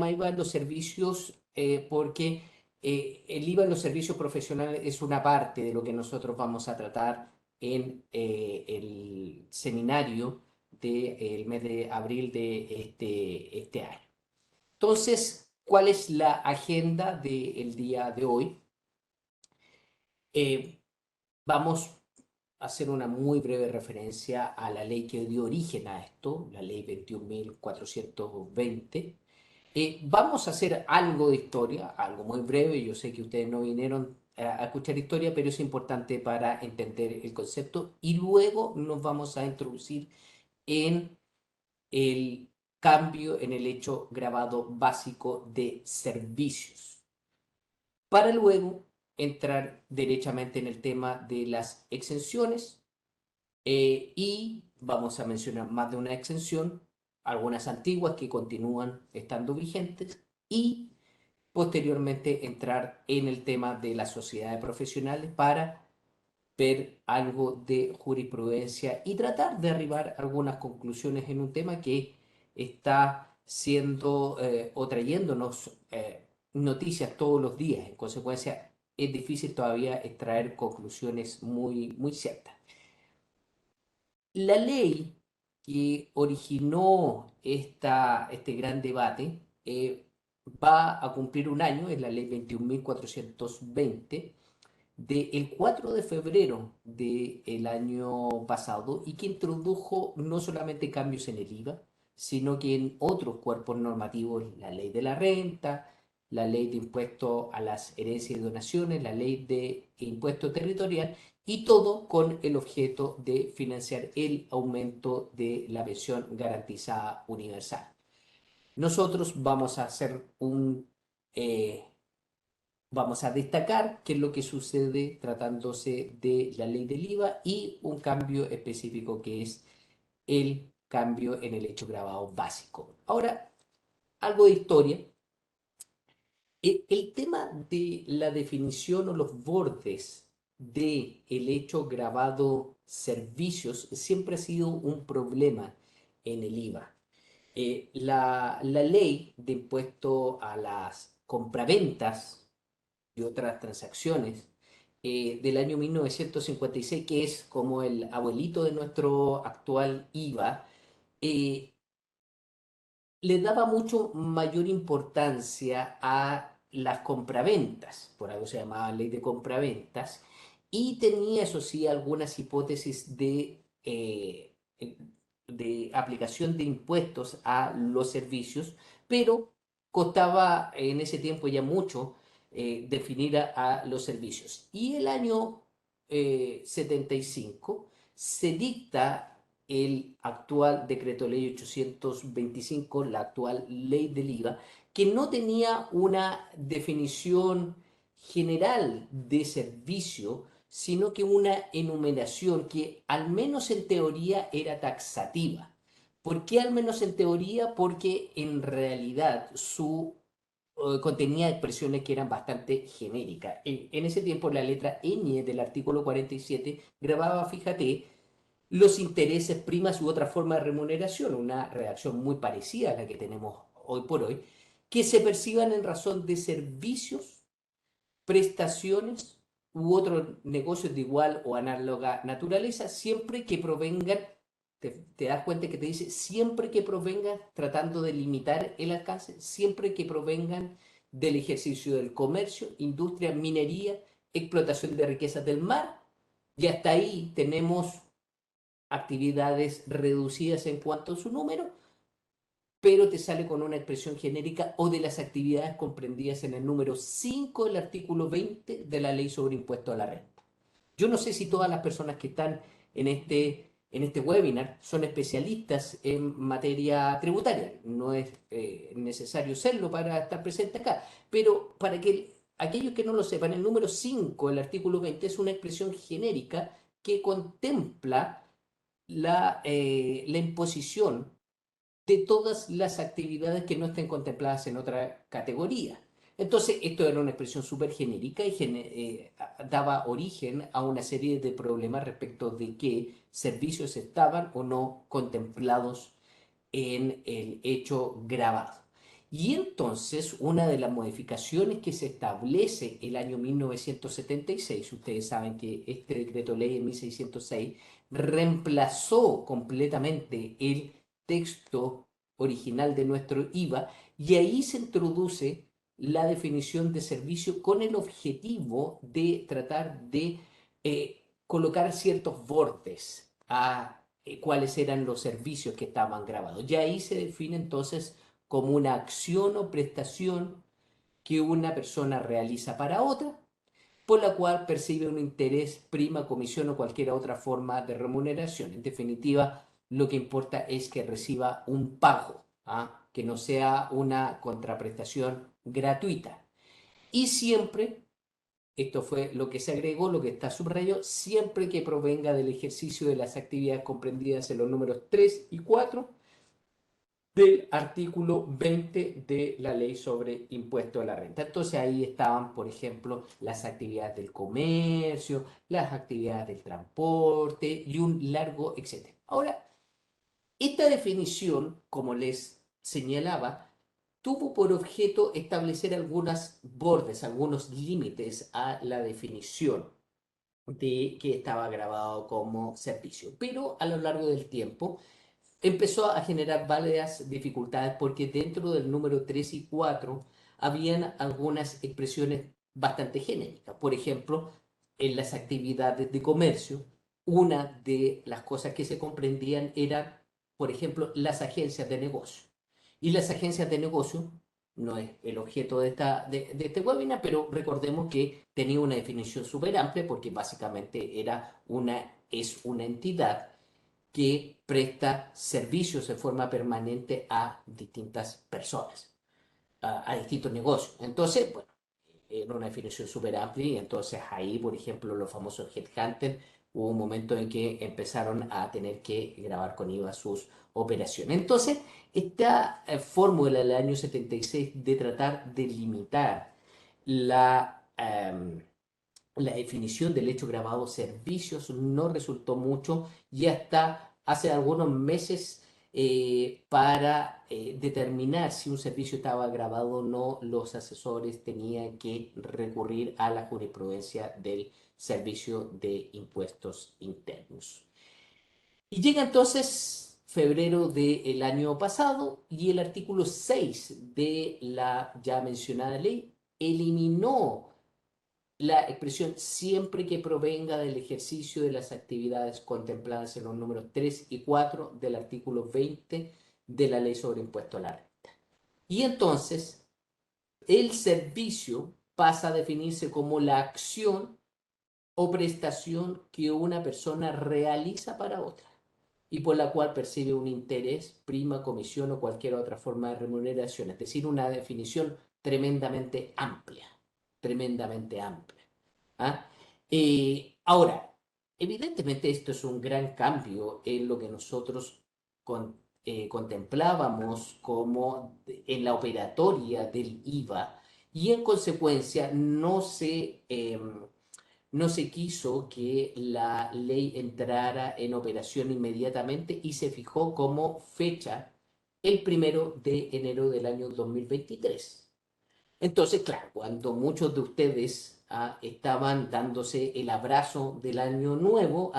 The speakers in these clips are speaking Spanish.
llama IVA en los servicios porque el IVA en los servicios profesionales es una parte de lo que nosotros vamos a tratar en el seminario del mes de abril de este año. Entonces, ¿cuál es la agenda del día de hoy? Eh, Vamos a hacer una muy breve referencia a la ley que dio origen a esto, la ley 21.420. Vamos a hacer algo de historia, algo muy breve. Yo sé que ustedes no vinieron a escuchar historia, pero es importante para entender el concepto. Y luego nos vamos a introducir en el cambio en el hecho grabado básico de servicios, para luego entrar derechamente en el tema de las exenciones y vamos a mencionar más de una exención, algunas antiguas que continúan estando vigentes y posteriormente entrar en el tema de las sociedades profesionales para ver algo de jurisprudencia y tratar de arribar a algunas conclusiones en un tema que está siendo o trayéndonos noticias todos los días. En consecuencia, es difícil todavía extraer conclusiones muy ciertas. La ley que originó este gran debate va a cumplir un año, es la ley 21.420 del 4 de febrero del año pasado y que introdujo no solamente cambios en el IVA, sino que en otros cuerpos normativos, la ley de la renta, la ley de impuesto a las herencias y donaciones, la ley de impuesto territorial, y todo con el objeto de financiar el aumento de la pensión garantizada universal. Nosotros vamos a hacer eh, vamos a destacar qué es lo que sucede tratándose de la ley del IVA y un cambio específico que es el cambio en el hecho grabado básico. Ahora, algo de historia. El tema de la definición o los bordes de el hecho grabado servicios siempre ha sido un problema en el IVA. La ley de impuesto a las compraventas y otras transacciones del año 1956, que es como el abuelito de nuestro actual IVA, eh, le daba mucho mayor importancia a las compraventas, por algo se llamaba ley de compraventas, y tenía, eso sí, algunas hipótesis de aplicación de impuestos a los servicios, pero costaba en ese tiempo ya mucho definir a los servicios. Y el año 75 se dicta el actual decreto ley 825, la actual ley del IVA, que no tenía una definición general de servicio, sino que una enumeración que al menos en teoría era taxativa. ¿Por qué al menos en teoría? Porque en realidad su contenía expresiones que eran bastante genéricas. En ese tiempo la letra ñ del artículo 47 grababa, fíjate, los intereses, primas u otra forma de remuneración, una redacción muy parecida a la que tenemos hoy por hoy, que se perciban en razón de servicios, prestaciones u otros negocios de igual o análoga naturaleza, siempre que provengan, te das cuenta que te dice, siempre que provengan, tratando de limitar el alcance, siempre que provengan del ejercicio del comercio, industria, minería, explotación de riquezas del mar, y hasta ahí tenemos actividades reducidas en cuanto a su número, pero te sale con una expresión genérica o de las actividades comprendidas en el número 5 del artículo 20 de la Ley sobre Impuesto a la Renta. Yo no sé si todas las personas que están en este webinar son especialistas en materia tributaria. No es necesario serlo para estar presente acá, pero para que aquellos que no lo sepan, el número 5 del artículo 20 es una expresión genérica que contempla la imposición de todas las actividades que no estén contempladas en otra categoría. Entonces, esto era una expresión súper genérica y daba origen a una serie de problemas respecto de qué servicios estaban o no contemplados en el hecho grabado. Y entonces una de las modificaciones que se establece el año 1976, ustedes saben que este decreto ley en 1606 reemplazó completamente el texto original de nuestro IVA y ahí se introduce la definición de servicio con el objetivo de tratar de colocar ciertos bordes a cuáles eran los servicios que estaban grabados. Y ahí se define entonces como una acción o prestación que una persona realiza para otra, por la cual percibe un interés, prima, comisión o cualquier otra forma de remuneración. En definitiva, lo que importa es que reciba un pago, ¿ah? Que no sea una contraprestación gratuita. Y siempre, esto fue lo que se agregó, lo que está subrayado, siempre que provenga del ejercicio de las actividades comprendidas en los números 3 y 4 del artículo 20 de la ley sobre impuesto a la renta. Entonces ahí estaban, por ejemplo, las actividades del comercio, las actividades del transporte y un largo etcétera. Ahora, esta definición, como les señalaba, tuvo por objeto establecer algunos bordes, algunos límites a la definición de que estaba grabado como servicio. Pero a lo largo del tiempo empezó a generar varias dificultades porque dentro del número 3 y 4 habían algunas expresiones bastante genéricas. Por ejemplo, en las actividades de comercio, una de las cosas que se comprendían eran, por ejemplo, las agencias de negocio. Y las agencias de negocio no es el objeto de este webinar, pero recordemos que tenía una definición súper amplia porque básicamente es una entidad que presta servicios de forma permanente a distintas personas, a distintos negocios. Entonces, bueno, era una definición súper amplia y entonces ahí, por ejemplo, los famosos headhunters, hubo un momento en que empezaron a tener que grabar con IVA sus operaciones. Entonces, esta fórmula del año 76 de tratar de limitar la definición del hecho grabado servicios no resultó mucho y hasta hace algunos meses para determinar si un servicio estaba grabado o no, los asesores tenían que recurrir a la jurisprudencia del Servicio de Impuestos Internos. Y llega entonces febrero del año pasado y el artículo 6 de la ya mencionada ley eliminó la expresión siempre que provenga del ejercicio de las actividades contempladas en los números 3 y 4 del artículo 20 de la Ley sobre Impuesto a la Renta. Y entonces, el servicio pasa a definirse como la acción o prestación que una persona realiza para otra y por la cual percibe un interés, prima, comisión o cualquier otra forma de remuneración. Es decir, una definición tremendamente amplia, tremendamente amplia. ¿Ah? Ahora, evidentemente esto es un gran cambio en lo que nosotros contemplábamos como en la operatoria del IVA y en consecuencia no se quiso que la ley entrara en operación inmediatamente y se fijó como fecha el 1 de enero del año 2023. Entonces, claro, cuando muchos de ustedes estaban dándose el abrazo del año nuevo,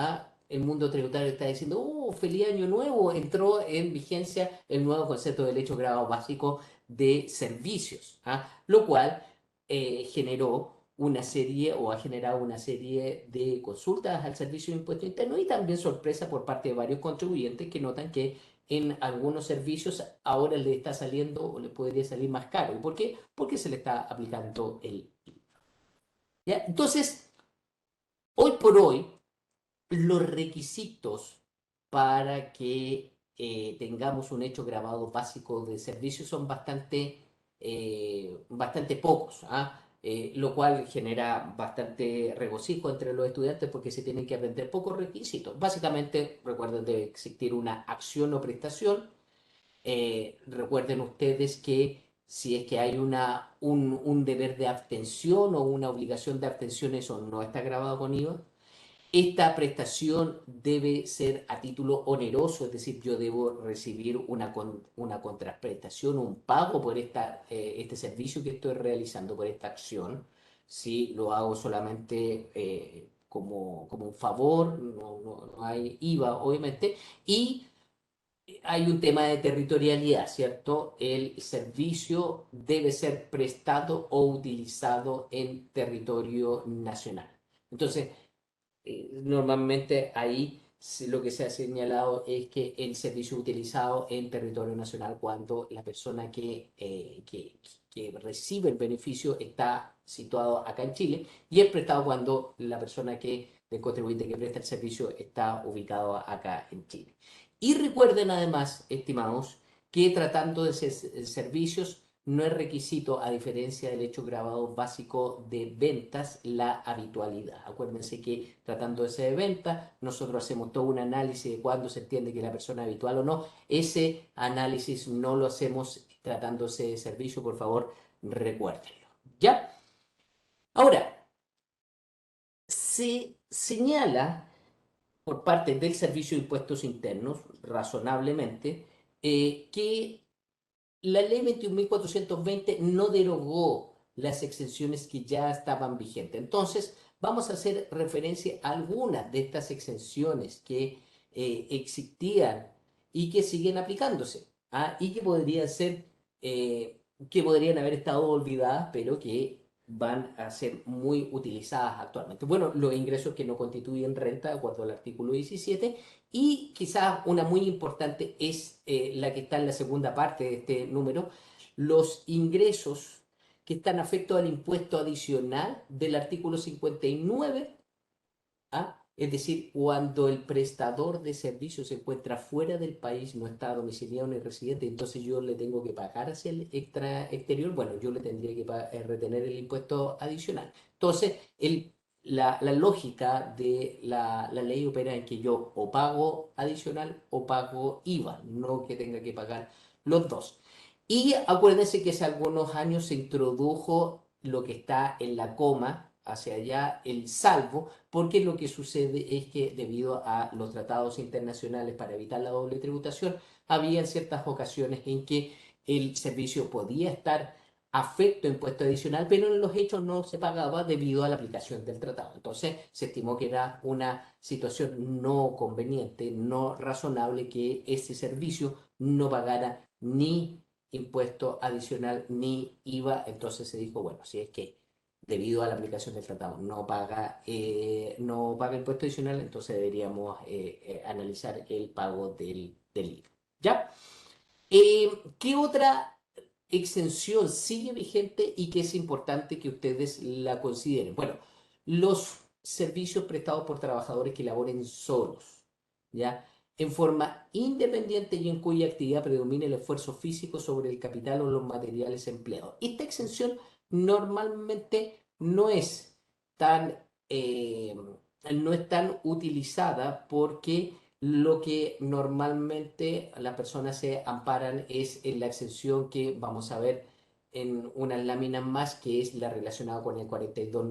el mundo tributario está diciendo, ¡oh, feliz año nuevo! Entró en vigencia el nuevo concepto del hecho grabado básico de servicios, lo cual generó una serie o ha generado una serie de consultas al Servicio de Impuesto Interno y también sorpresa por parte de varios contribuyentes que notan que en algunos servicios ahora le está saliendo o le podría salir más caro. ¿Y por qué? Porque se le está aplicando el IVA. ¿Ya? Entonces, hoy por hoy, los requisitos para que tengamos un hecho grabado básico de servicio son bastante pocos, lo cual genera bastante regocijo entre los estudiantes porque se tienen que aprender pocos requisitos. Básicamente, recuerden, debe existir una acción o prestación. Recuerden ustedes que si es que hay un deber de abstención o una obligación de abstención, eso no está grabado con IVA. Esta prestación debe ser a título oneroso, es decir, yo debo recibir una contraprestación, un pago por este servicio que estoy realizando, por esta acción. Si lo hago solamente como un favor, no hay IVA, obviamente. Y hay un tema de territorialidad, ¿cierto? El servicio debe ser prestado o utilizado en territorio nacional. Entonces, normalmente ahí lo que se ha señalado es que el servicio utilizado en territorio nacional cuando la persona que recibe el beneficio está situado acá en Chile y es prestado cuando la persona el contribuyente que presta el servicio está ubicado acá en Chile. Y recuerden además, estimados, que tratando de servicios no es requisito, a diferencia del hecho grabado básico de ventas, la habitualidad. Acuérdense que tratándose de ventas, nosotros hacemos todo un análisis de cuándo se entiende que la persona es habitual o no. Ese análisis no lo hacemos tratándose de servicio, por favor, recuérdenlo. ¿Ya? Ahora, se señala por parte del Servicio de Impuestos Internos, razonablemente, que la ley 21.420 no derogó las exenciones que ya estaban vigentes. Entonces, vamos a hacer referencia a algunas de estas exenciones que existían y que siguen aplicándose, ¿ah? Y que podrían ser, que podrían haber estado olvidadas, pero que van a ser muy utilizadas actualmente. Bueno, los ingresos que no constituyen renta, de acuerdo al artículo 17, y quizás una muy importante es la que está en la segunda parte de este número, los ingresos que están afectos al impuesto adicional del artículo 59, ¿ah? Es decir, cuando el prestador de servicios se encuentra fuera del país, no está domiciliado ni residente, entonces yo le tengo que pagar hacia el exterior, bueno, yo le tendría que retener el impuesto adicional. Entonces, la lógica de la ley opera en que yo o pago adicional o pago IVA, no que tenga que pagar los dos. Y acuérdense que hace algunos años se introdujo lo que está en la coma hacia allá, el salvo, porque lo que sucede es que debido a los tratados internacionales para evitar la doble tributación, había ciertas ocasiones en que el servicio podía estar afecto a impuesto adicional, pero en los hechos no se pagaba debido a la aplicación del tratado. Entonces se estimó que era una situación no conveniente, no razonable que ese servicio no pagara ni impuesto adicional ni IVA. Entonces se dijo, bueno, si es que debido a la aplicación del tratado no paga impuesto adicional, entonces deberíamos analizar el pago del IVA. ¿Ya? ¿Qué otra exención sigue vigente y que es importante que ustedes la consideren? Bueno, los servicios prestados por trabajadores que laboren solos, ¿ya? En forma independiente y en cuya actividad predomine el esfuerzo físico sobre el capital o los materiales empleados. Esta exención normalmente tan, eh, no es tan utilizada porque lo que normalmente las personas se amparan es en la exención que vamos a ver en unas láminas más, que es la relacionada con el 42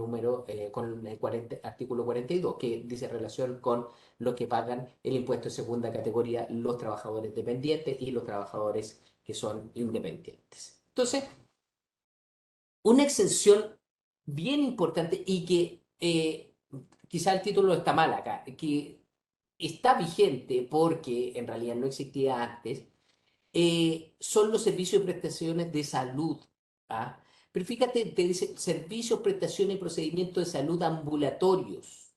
con el artículo 42, que dice relación con los que pagan el impuesto de segunda categoría, los trabajadores dependientes y los trabajadores que son independientes. Entonces, una exención bien importante y que quizá el título está mal acá, que está vigente porque en realidad no existía antes, son los servicios y prestaciones de salud. ¿Ah? Pero fíjate, te dice servicios, prestaciones y procedimientos de salud ambulatorios.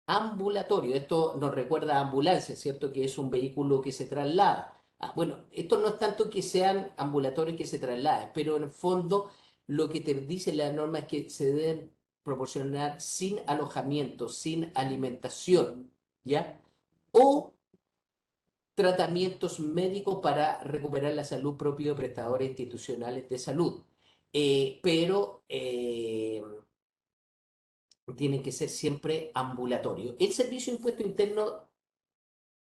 Ambulatorio, esto nos recuerda a ambulancia, ¿cierto? Que es un vehículo que se traslada. Ah, bueno, esto no es tanto que sean ambulatorios que se trasladen, pero en el fondo lo que te dice la norma es que se deben proporcionar sin alojamiento, sin alimentación, ¿ya? O tratamientos médicos para recuperar la salud propia de prestadores institucionales de salud. Pero tienen que ser siempre ambulatorios. El Servicio de Impuesto Interno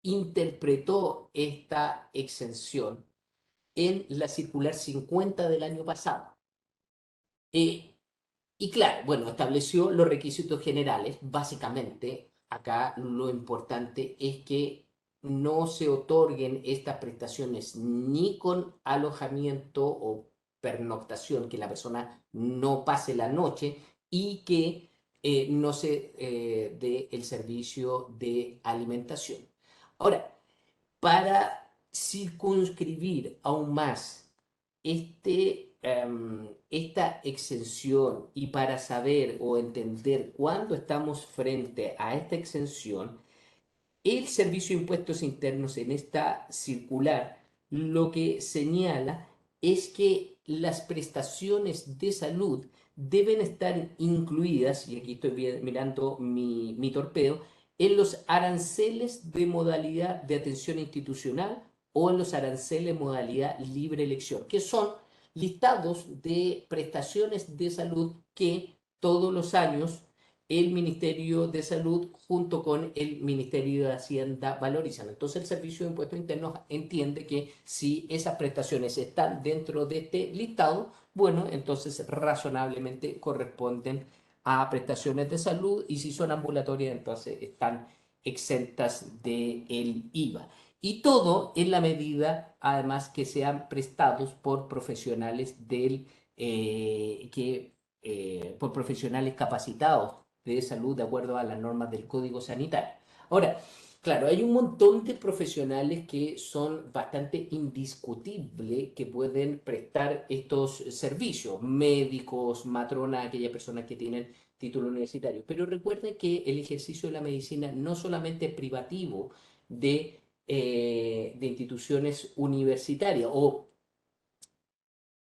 interpretó esta exención en la circular 50 del año pasado. Eh, y claro, bueno, estableció los requisitos generales, básicamente, acá lo importante es que no se otorguen estas prestaciones ni con alojamiento o pernoctación, que la persona no pase la noche y que no se dé el servicio de alimentación. Ahora, para circunscribir aún más esta exención y para saber o entender cuándo estamos frente a esta exención, el Servicio de Impuestos Internos en esta circular lo que señala es que las prestaciones de salud deben estar incluidas, y aquí estoy mirando mi torpeo, en los aranceles de modalidad de atención institucional o en los aranceles modalidad libre elección, que son listados de prestaciones de salud que todos los años el Ministerio de Salud junto con el Ministerio de Hacienda valorizan. Entonces el Servicio de Impuestos Internos entiende que si esas prestaciones están dentro de este listado, bueno, entonces razonablemente corresponden a prestaciones de salud y si son ambulatorias, entonces están exentas del IVA. Y todo en la medida, además, que sean prestados por profesionales por profesionales capacitados de salud de acuerdo a las normas del Código Sanitario. Ahora, claro, hay un montón de profesionales que son bastante indiscutibles que pueden prestar estos servicios, médicos, matronas, aquellas personas que tienen título universitario. Pero recuerden que el ejercicio de la medicina no solamente es privativo de instituciones universitarias o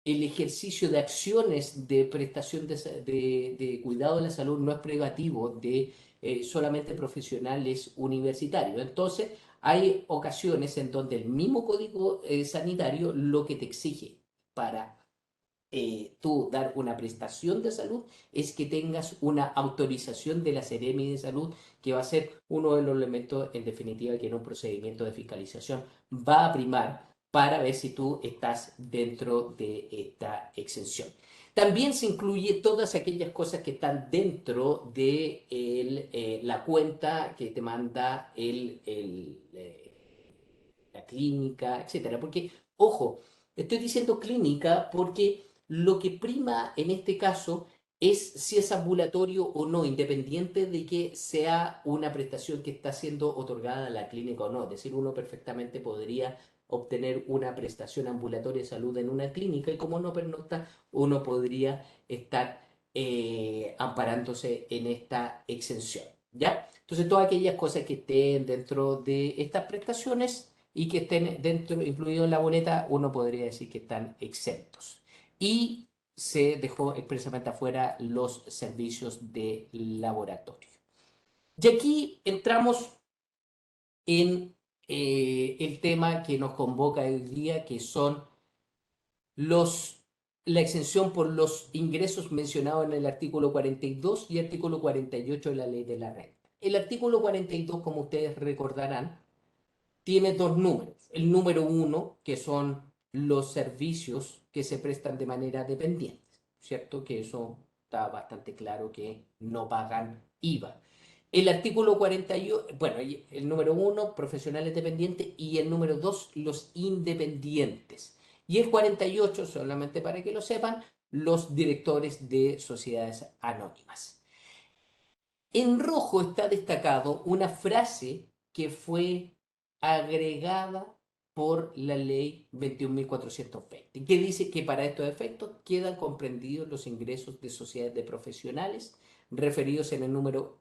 el ejercicio de acciones de prestación de cuidado de la salud no es privativo de solamente profesionales universitarios. Entonces, hay ocasiones en donde el mismo código sanitario lo que te exige para tú dar una prestación de salud es que tengas una autorización de la Seremi de Salud, que va a ser uno de los elementos, en definitiva, que en un procedimiento de fiscalización va a primar para ver si tú estás dentro de esta exención. También se incluye todas aquellas cosas que están dentro de la cuenta que te manda la clínica, etcétera. Porque, ojo, estoy diciendo clínica porque lo que prima en este caso es si es ambulatorio o no, independiente de que sea una prestación que está siendo otorgada a la clínica o no. Es decir, uno perfectamente podría obtener una prestación ambulatoria de salud en una clínica y como no pernocta, uno podría estar amparándose en esta exención. ¿Ya? Entonces, todas aquellas cosas que estén dentro de estas prestaciones y que estén dentro, incluidos en la boleta, uno podría decir que están exentos. Y se dejó expresamente afuera los servicios de laboratorio. Y aquí entramos en el tema que nos convoca hoy día, que son los, la exención por los ingresos mencionados en el artículo 42 y artículo 48 de la ley de la renta. El artículo 42, como ustedes recordarán, tiene dos números. El número uno, que son los servicios que se prestan de manera dependiente, ¿cierto? Que eso está bastante claro que no pagan IVA. El artículo 48, bueno, el número uno, profesionales dependientes, y el número dos, los independientes. Y el 48, solamente para que lo sepan, los directores de sociedades anónimas. En rojo está destacado una frase que fue agregada por la ley 21.420, que dice que para estos efectos quedan comprendidos los ingresos de sociedades de profesionales referidos en el número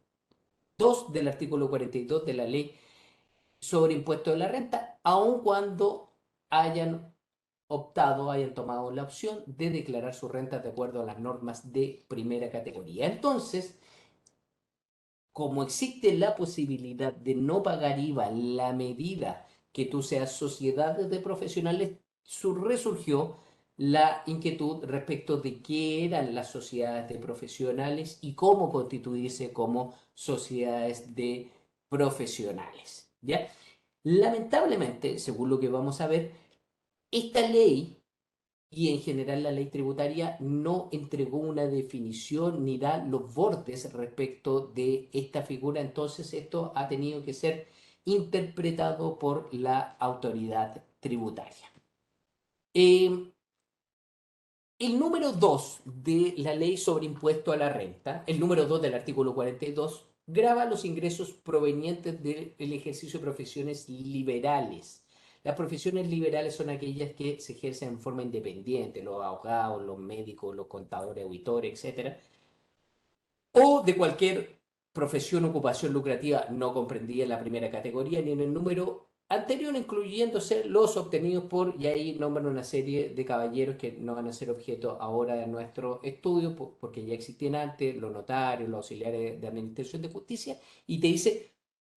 2 del artículo 42 de la ley sobre impuesto de la renta, aun cuando hayan hayan tomado la opción de declarar su renta de acuerdo a las normas de primera categoría. Entonces, como existe la posibilidad de no pagar IVA en la medida que tú seas sociedades de profesionales, resurgió la inquietud respecto de qué eran las sociedades de profesionales y cómo constituirse como sociedades de profesionales. ¿Ya? Lamentablemente, según lo que vamos a ver, esta ley y en general la ley tributaria no entregó una definición ni da los bordes respecto de esta figura, entonces esto ha tenido que ser interpretado por la autoridad tributaria. Eh, el número 2 de la ley sobre impuesto a la renta, el número 2 del artículo 42, grava los ingresos provenientes del ejercicio de profesiones liberales. Las profesiones liberales son aquellas que se ejercen en forma independiente, los abogados, los médicos, los contadores, auditores, etcétera, o de cualquier profesión o ocupación lucrativa no comprendida en la primera categoría ni en el número anterior, incluyéndose los obtenidos por, y ahí nombran una serie de caballeros que no van a ser objeto ahora de nuestro estudio, porque ya existían antes, los notarios, los auxiliares de administración de justicia, y te dice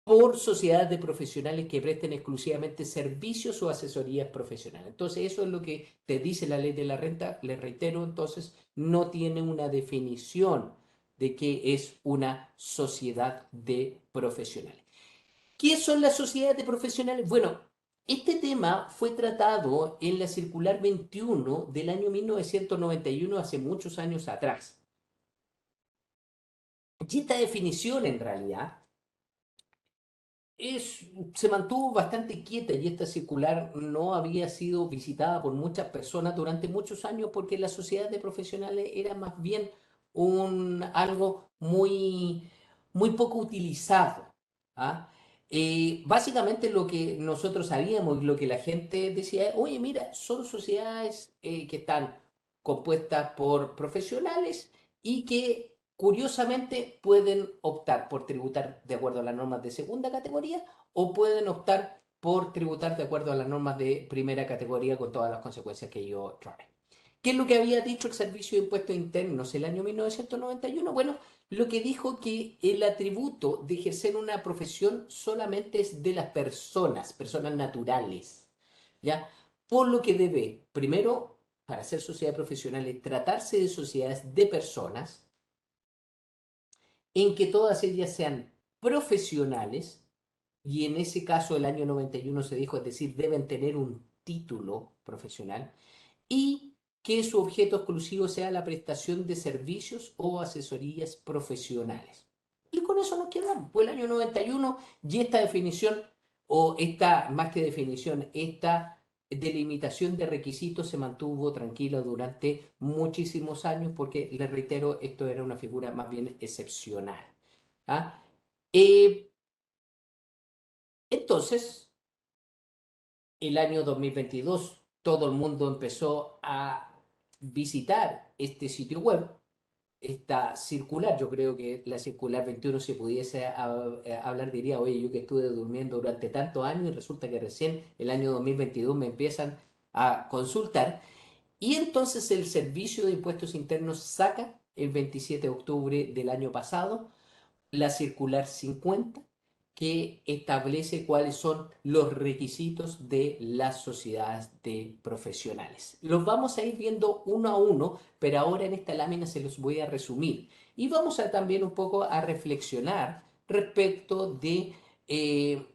por sociedades de profesionales que presten exclusivamente servicios o asesorías profesionales. Entonces, eso es lo que te dice la ley de la renta, les reitero, entonces, no tiene una definición de qué es una sociedad de profesionales. ¿Qué son las sociedades de profesionales? Bueno, este tema fue tratado en la circular 21 del año 1991, hace muchos años atrás. Y esta definición en realidad es, se mantuvo bastante quieta y esta circular no había sido visitada por muchas personas durante muchos años porque la sociedad de profesionales era más bien algo muy poco utilizado. ¿Ah? Básicamente lo que nosotros sabíamos y lo que la gente decía, oye, mira, son sociedades que están compuestas por profesionales y que curiosamente pueden optar por tributar de acuerdo a las normas de segunda categoría o pueden optar por tributar de acuerdo a las normas de primera categoría con todas las consecuencias que ello trae. ¿Qué es lo que había dicho el Servicio de Impuestos Internos el año 1991? Bueno, lo que dijo que el atributo de ejercer una profesión solamente es de las personas naturales, ¿ya? Por lo que debe, primero, para ser sociedades profesionales, tratarse de sociedades de personas, en que todas ellas sean profesionales, y en ese caso el año 91 se dijo, es decir, deben tener un título profesional, y que su objeto exclusivo sea la prestación de servicios o asesorías profesionales. Y con eso nos quedamos. Fue el año 91 y esta definición, o esta, más que definición, esta delimitación de requisitos se mantuvo tranquila durante muchísimos años porque, les reitero, esto era una figura más bien excepcional. ¿Ah? Eh, entonces, el año 2022 todo el mundo empezó a visitar este sitio web, esta circular. Yo creo que la circular 21, si pudiese hablar, diría, oye, yo que estuve durmiendo durante tantos años y resulta que recién el año 2022 me empiezan a consultar. Y entonces el Servicio de Impuestos Internos saca el 27 de octubre del año pasado la circular 50, que establece cuáles son los requisitos de las sociedades de profesionales. Los vamos a ir viendo uno a uno, pero ahora en esta lámina se los voy a resumir. Y vamos a también un poco a reflexionar respecto de qué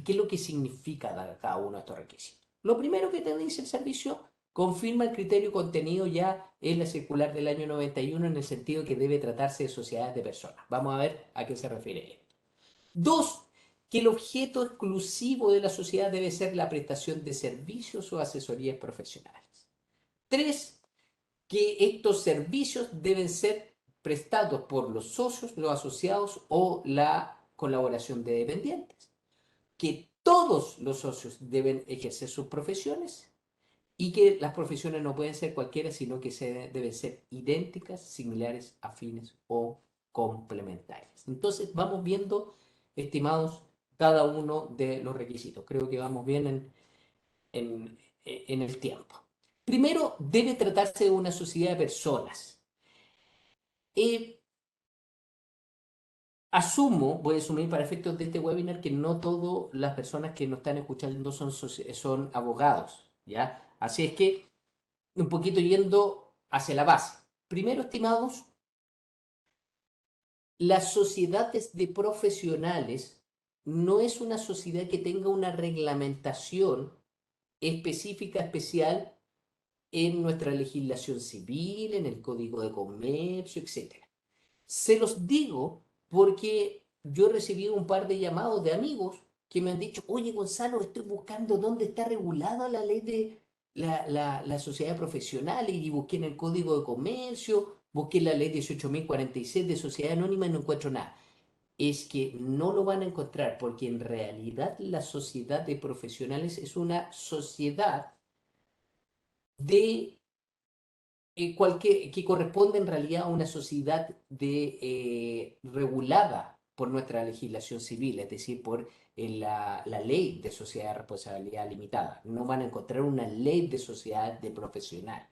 es lo que significa dar cada uno de estos requisitos. Lo primero que te dice el servicio: confirma el criterio contenido ya en la circular del año 91 en el sentido que debe tratarse de sociedades de personas. Vamos a ver a qué se refiere esto. Dos, que el objeto exclusivo de la sociedad debe ser la prestación de servicios o asesorías profesionales. Tres, que estos servicios deben ser prestados por los socios, los asociados o la colaboración de dependientes. Que todos los socios deben ejercer sus profesiones y que las profesiones no pueden ser cualquiera, sino que deben ser idénticas, similares, afines o complementarias. Entonces vamos viendo, estimados, cada uno de los requisitos. Creo que vamos bien en el tiempo. Primero, debe tratarse de una sociedad de personas. Eh, voy a asumir para efectos de este webinar que no todas las personas que nos están escuchando son abogados, ¿ya? Así es que un poquito yendo hacia la base. Primero, estimados, las sociedades de profesionales no es una sociedad que tenga una reglamentación específica, especial, en nuestra legislación civil, en el Código de Comercio, etcétera. Se los digo porque yo he recibido un par de llamados de amigos que me han dicho, oye Gonzalo, estoy buscando dónde está regulada la ley de la sociedad profesional y busqué en el Código de Comercio, busqué la ley 18.046 de sociedad anónima y no encuentro nada. Es que no lo van a encontrar porque en realidad la sociedad de profesionales es una sociedad de que corresponde en realidad a una sociedad regulada por nuestra legislación civil, es decir, por la ley de sociedad de responsabilidad limitada. No van a encontrar una ley de sociedad de profesional.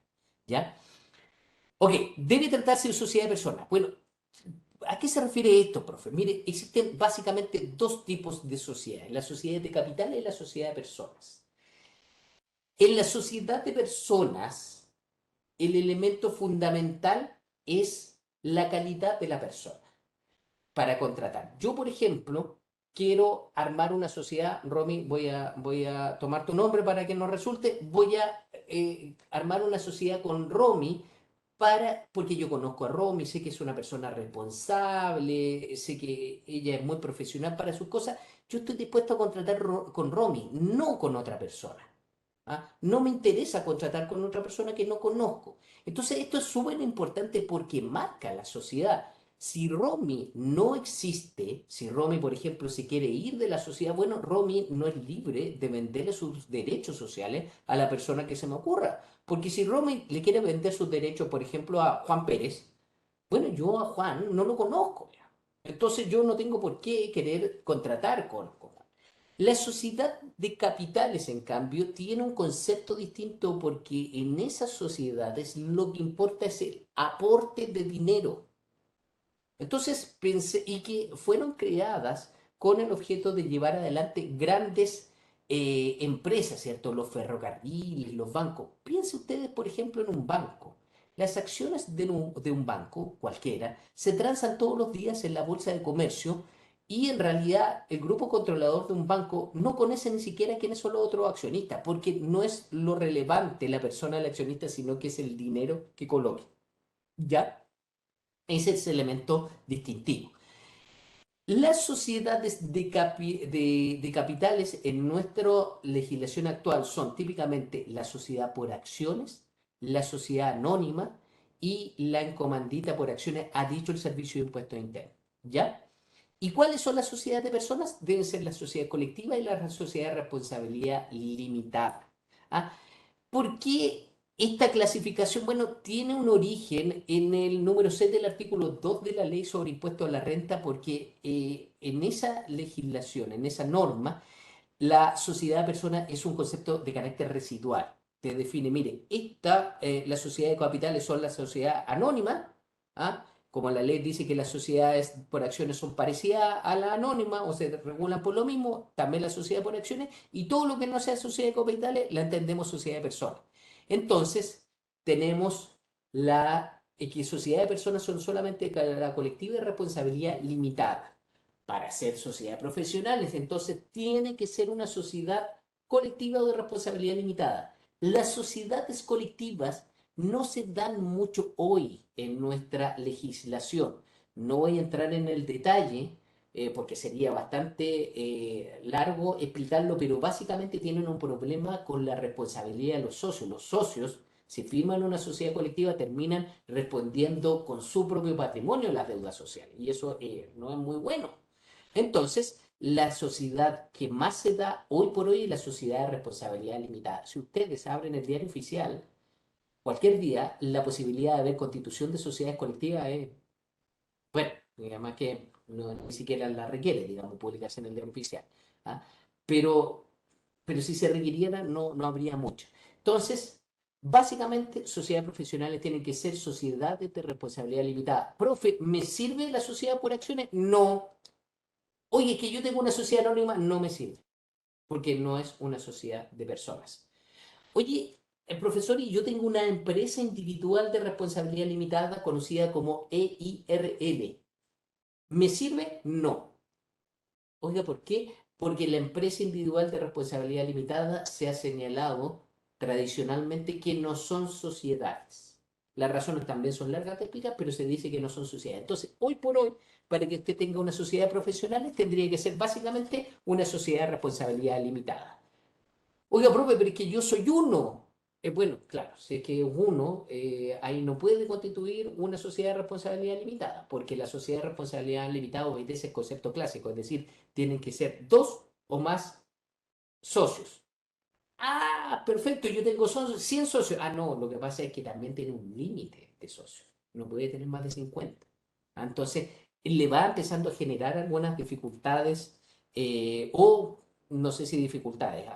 ¿Ya? Ok, debe tratarse de sociedad de personas. Bueno, ¿a qué se refiere esto, profe? Mire, existen básicamente dos tipos de sociedades, la sociedad de capitales y la sociedad de personas. En la sociedad de personas, el elemento fundamental es la calidad de la persona para contratar. Yo, por ejemplo, quiero armar una sociedad, Romy, voy a tomar tu nombre para que nos resulte, voy a armar una sociedad con Romy porque yo conozco a Romy, sé que es una persona responsable, sé que ella es muy profesional para sus cosas, yo estoy dispuesto a contratar con Romy, no con otra persona. ¿Ah? No me interesa contratar con otra persona que no conozco. Entonces, esto es súper importante porque marca la sociedad. Si Romy no existe, si Romy, por ejemplo, se quiere ir de la sociedad, bueno, Romy no es libre de venderle sus derechos sociales a la persona que se me ocurra. Porque si Romy le quiere vender sus derechos, por ejemplo, a Juan Pérez, bueno, yo a Juan no lo conozco. Ya. Entonces yo no tengo por qué querer contratar con Juan. La sociedad de capitales, en cambio, tiene un concepto distinto porque en esas sociedades lo que importa es el aporte de dinero. Entonces pensé, y que fueron creadas con el objeto de llevar adelante grandes empresas, ¿cierto? Los ferrocarriles, los bancos. Piense ustedes, por ejemplo, en un banco. Las acciones de un banco, cualquiera, se transan todos los días en la bolsa de comercio y en realidad el grupo controlador de un banco no conoce ni siquiera quiénes son los otros accionistas, porque no es lo relevante la persona del accionista, sino que es el dinero que coloque. ¿Ya? Ese es el elemento distintivo. Las sociedades de capitales en nuestra legislación actual son típicamente la sociedad por acciones, la sociedad anónima y la encomandita por acciones, ha dicho el Servicio de Impuestos Internos. ¿Ya? ¿Y cuáles son las sociedades de personas? Deben ser la sociedad colectiva y la sociedad de responsabilidad limitada. ¿Ah? ¿Por qué esta clasificación? Bueno, tiene un origen en el número 6 del artículo 2 de la Ley sobre Impuesto a la Renta, porque en esa legislación, en esa norma, la sociedad de personas es un concepto de carácter residual. Te define, mire, la sociedad de capitales son la sociedad anónima, ¿ah? Como la ley dice que las sociedades por acciones son parecidas a la anónima o se regulan por lo mismo, también la sociedad por acciones, y todo lo que no sea sociedad de capitales la entendemos sociedad de personas. Entonces, tenemos que sociedad de personas son solamente la colectiva de responsabilidad limitada para ser sociedad profesionales. Entonces, tiene que ser una sociedad colectiva o de responsabilidad limitada. Las sociedades colectivas no se dan mucho hoy en nuestra legislación. No voy a entrar en el detalle porque sería bastante largo explicarlo, pero básicamente tienen un problema con la responsabilidad de los socios. Los socios, si firman una sociedad colectiva, terminan respondiendo con su propio patrimonio las deudas sociales y eso no es muy bueno. Entonces, la sociedad que más se da hoy por hoy es la sociedad de responsabilidad limitada. Si ustedes abren el diario oficial, cualquier día, la posibilidad de ver constitución de sociedades colectivas es, bueno, digamos que ni siquiera la requiere, digamos, publicarse en el diario oficial. ¿Ah? Pero, pero si se requiriera, no habría mucho. Entonces, básicamente, sociedades profesionales tienen que ser sociedades de responsabilidad limitada. Profe, ¿me sirve la sociedad por acciones? No. Oye, es que yo tengo una sociedad anónima, no me sirve, porque no es una sociedad de personas. Oye, el profesor, y yo tengo una empresa individual de responsabilidad limitada conocida como EIRL. ¿Me sirve? No. Oiga, ¿por qué? Porque la empresa individual de responsabilidad limitada se ha señalado tradicionalmente que no son sociedades. Las razones también son largas de explicar, pero se dice que no son sociedades. Entonces, hoy por hoy, para que usted tenga una sociedad de profesionales, tendría que ser básicamente una sociedad de responsabilidad limitada. Oiga, profe, pero es que yo soy uno. Bueno, claro, si es que es uno, ahí no puede constituir una sociedad de responsabilidad limitada, porque la sociedad de responsabilidad limitada obedece el concepto clásico, es decir, tienen que ser dos o más socios. Ah, perfecto, yo tengo 100 socios. Ah, no, lo que pasa es que también tiene un límite de socios. No puede tener más de 50. Ah, entonces, le va empezando a generar algunas dificultades o, no sé si dificultades,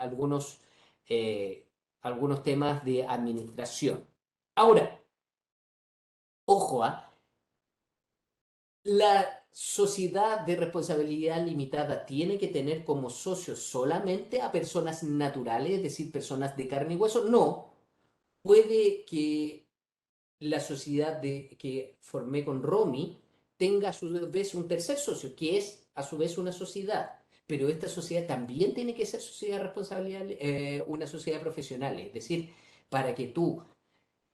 eh, algunos temas de administración. Ahora, ojo, la sociedad de responsabilidad limitada tiene que tener como socios solamente a personas naturales, es decir, personas de carne y hueso. No, puede que la sociedad que formé con Romy tenga a su vez un tercer socio, que es a su vez una sociedad. Pero esta sociedad también tiene que ser sociedad de responsabilidad, una sociedad profesional. Es decir, para que tú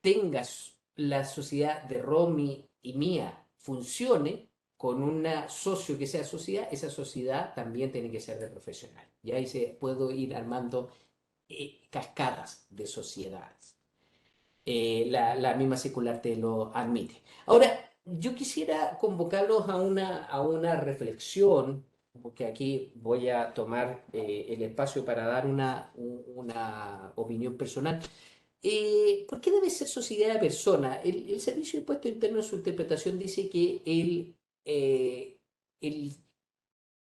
tengas la sociedad de Romy y mía funcione con un socio que sea sociedad, esa sociedad también tiene que ser de profesional. Y ahí se puedo ir armando cascadas de sociedades. La misma secular te lo admite. Ahora, yo quisiera convocarlos a una reflexión, porque aquí voy a tomar el espacio para dar una opinión personal. ¿Por qué debe ser sociedad de persona? El Servicio de Impuesto Interno en su interpretación dice que eh, el,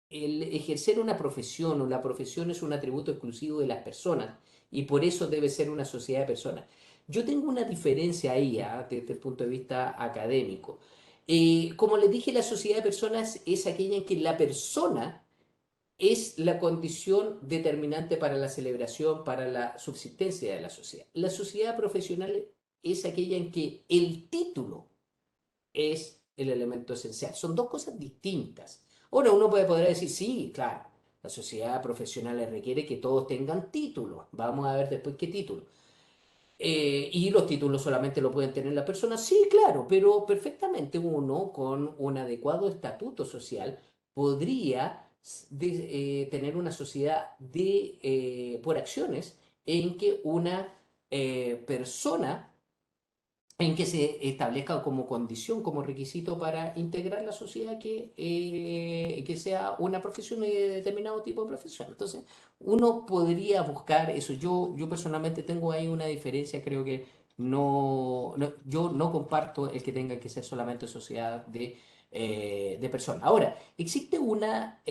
el ejercer una profesión o la profesión es un atributo exclusivo de las personas y por eso debe ser una sociedad de personas. Yo tengo una diferencia ahí, desde el punto de vista académico. Como les dije, la sociedad de personas es aquella en que la persona es la condición determinante para la celebración, para la subsistencia de la sociedad. La sociedad profesional es aquella en que el título es el elemento esencial. Son dos cosas distintas. Ahora uno puede poder decir, sí, claro, la sociedad profesional requiere que todos tengan títulos. Vamos a ver después qué título. Y los títulos solamente lo pueden tener las personas. Sí, claro, pero perfectamente uno con un adecuado estatuto social podría tener una sociedad por acciones en que una persona en que se establezca como condición, como requisito para integrar la sociedad que sea una profesión y de determinado tipo de profesión. Entonces, uno podría buscar eso. Yo personalmente tengo ahí una diferencia, creo que yo no comparto el que tenga que ser solamente sociedad de personas. Ahora, existe una